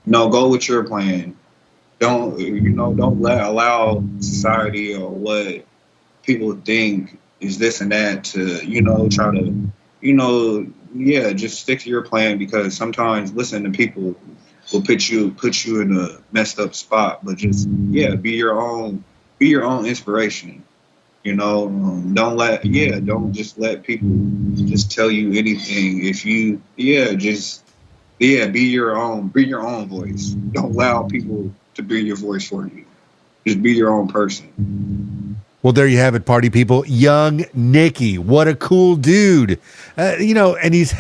No, go with your plan. Don't allow society or what people think is this and that to, you know, try to, you know, just stick to your plan, because sometimes listening to people will put you in a messed up spot. But just be your own inspiration. You know, don't just let people just tell you anything. If you be your own voice. Don't allow people to be your voice for you. Just be your own person. Well, there you have it, party people. Young Nicky, what a cool dude. You know, and he's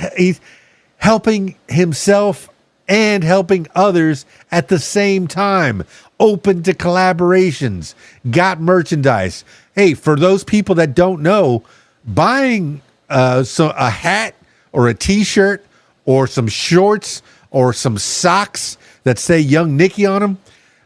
helping himself and helping others at the same time. Open to collaborations. Got merchandise. Hey, for those people that don't know, buying a hat or a T-shirt or some shorts or some socks that say Young Nicky on them,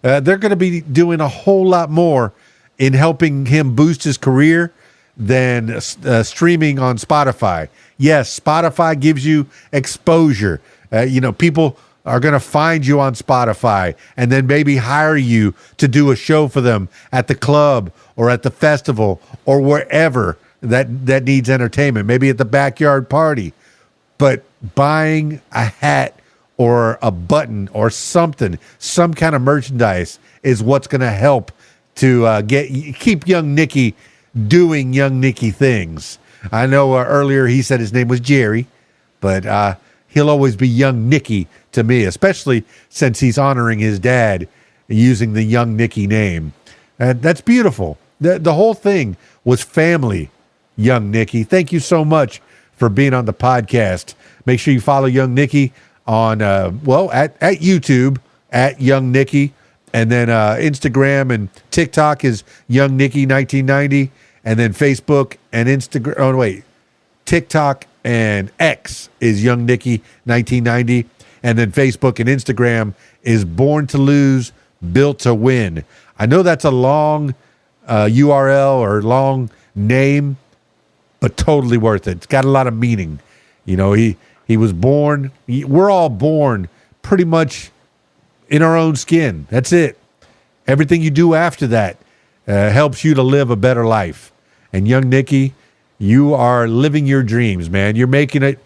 they're going to be doing a whole lot more in helping him boost his career than streaming on Spotify. Yes, Spotify gives you exposure. You know, people are going to find you on Spotify and then maybe hire you to do a show for them at the club or at the festival or wherever that needs entertainment, maybe at the backyard party. But buying a hat or a button or something, some kind of merchandise is what's going to help to keep Young Nicky doing Young Nicky things. I know earlier he said his name was Jerry, but he'll always be Young Nicky to me, especially since he's honoring his dad using the Young Nicky name. And that's beautiful. The whole thing was family, Young Nicky. Thank you so much for being on the podcast. Make sure you follow Young Nicky on, at YouTube, at Young Nicky. And then Instagram and TikTok is Young Nicky 1990. And then Facebook and Instagram. Oh, wait. TikTok and X is Young Nicky 1990. And then Facebook and Instagram is Born to Lose, Built to Win. I know that's a long URL or long name, but totally worth it. It's got a lot of meaning. You know, he was born. We're all born pretty much in our own skin. That's it. everything you do after that helps you to live a better life. And young Nicky, you are living your dreams, man. You're making it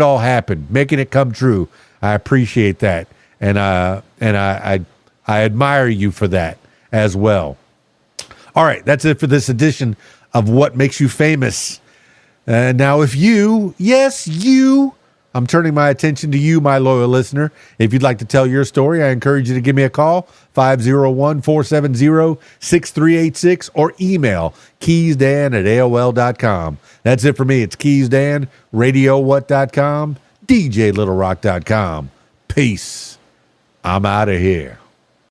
all happen, making it come true. I appreciate that, and I admire you for that as well. All right, that's it for this edition of What Makes You Famous. Now, if you, yes, you, I'm turning my attention to you, my loyal listener. If you'd like to tell your story, I encourage you to give me a call, 501-470-6386, or email keysdan@aol.com. That's it for me. It's KeysDAN, RadioWhat.com, DJLittleRock.com. Peace. I'm out of here.